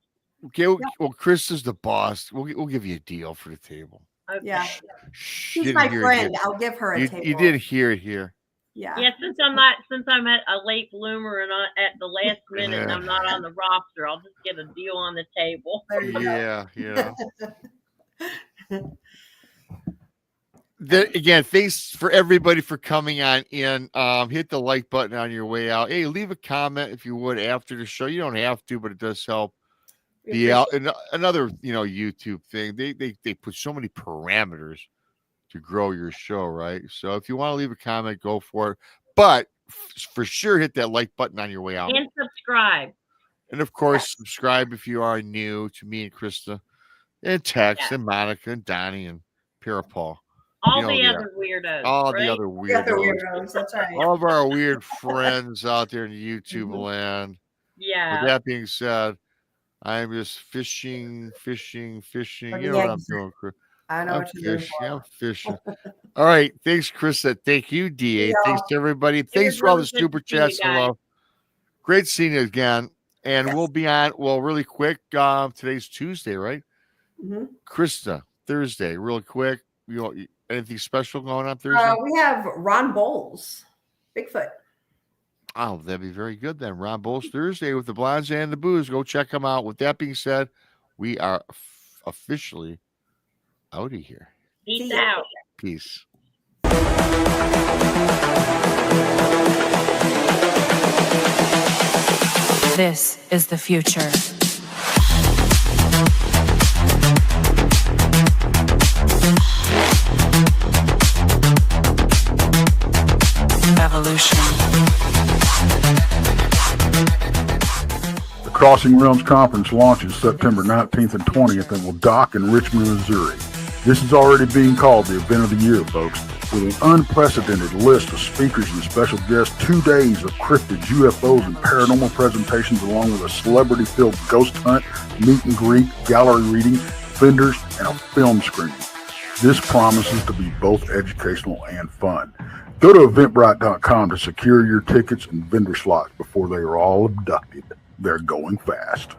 Okay, well, Chris is the boss. We'll give you a deal for the table. Okay. Yeah. Shh, She's my friend. I'll give her a table. You did hear it here. Yeah. Yeah, since I'm at a late bloomer and at the last minute and I'm not on the roster, I'll just get a deal on the table. Yeah. Again, thanks for everybody for coming on in. Hit the like button on your way out. Hey, leave a comment if you would after the show. You don't have to, but it does help. Another YouTube thing. They put so many parameters to grow your show, right? So if you want to leave a comment, go for it. But for sure, hit that like button on your way out. And subscribe. And of course, subscribe if you are new to me and Krista, and Tex and Monica and Donnie and Paul. All the other weirdos. All the other weirdos. That's right. All of our weird friends out there in YouTube land. Yeah. With that being said, I'm just fishing. You know what I'm doing, Chris. I know what you're doing. I'm fishing. All right. Thanks, Krista. Thank you, DA. Thanks to everybody. Thanks for all the super chats. Hello. Great seeing you again. And we'll be on, really quick. Today's Tuesday, right? Mm-hmm. Krista, Thursday, real quick. Anything special going on Thursday? We have Ron Bowles, Bigfoot. Oh, that'd be very good then. Ron Bowles Thursday with the Blondes and the Booze. Go check them out. With that being said, we are officially out of here. Peace out. Peace. This is the future. Evolution. The Crossing Realms Conference launches September 19th and 20th and will dock in Richmond, Missouri. This is already being called the event of the year, folks, with an unprecedented list of speakers and special guests, 2 days of cryptids, UFOs, and paranormal presentations, along with a celebrity-filled ghost hunt, meet and greet, gallery reading, vendors, and a film screening. This promises to be both educational and fun. Go to eventbrite.com to secure your tickets and vendor slots before they are all abducted. They're going fast.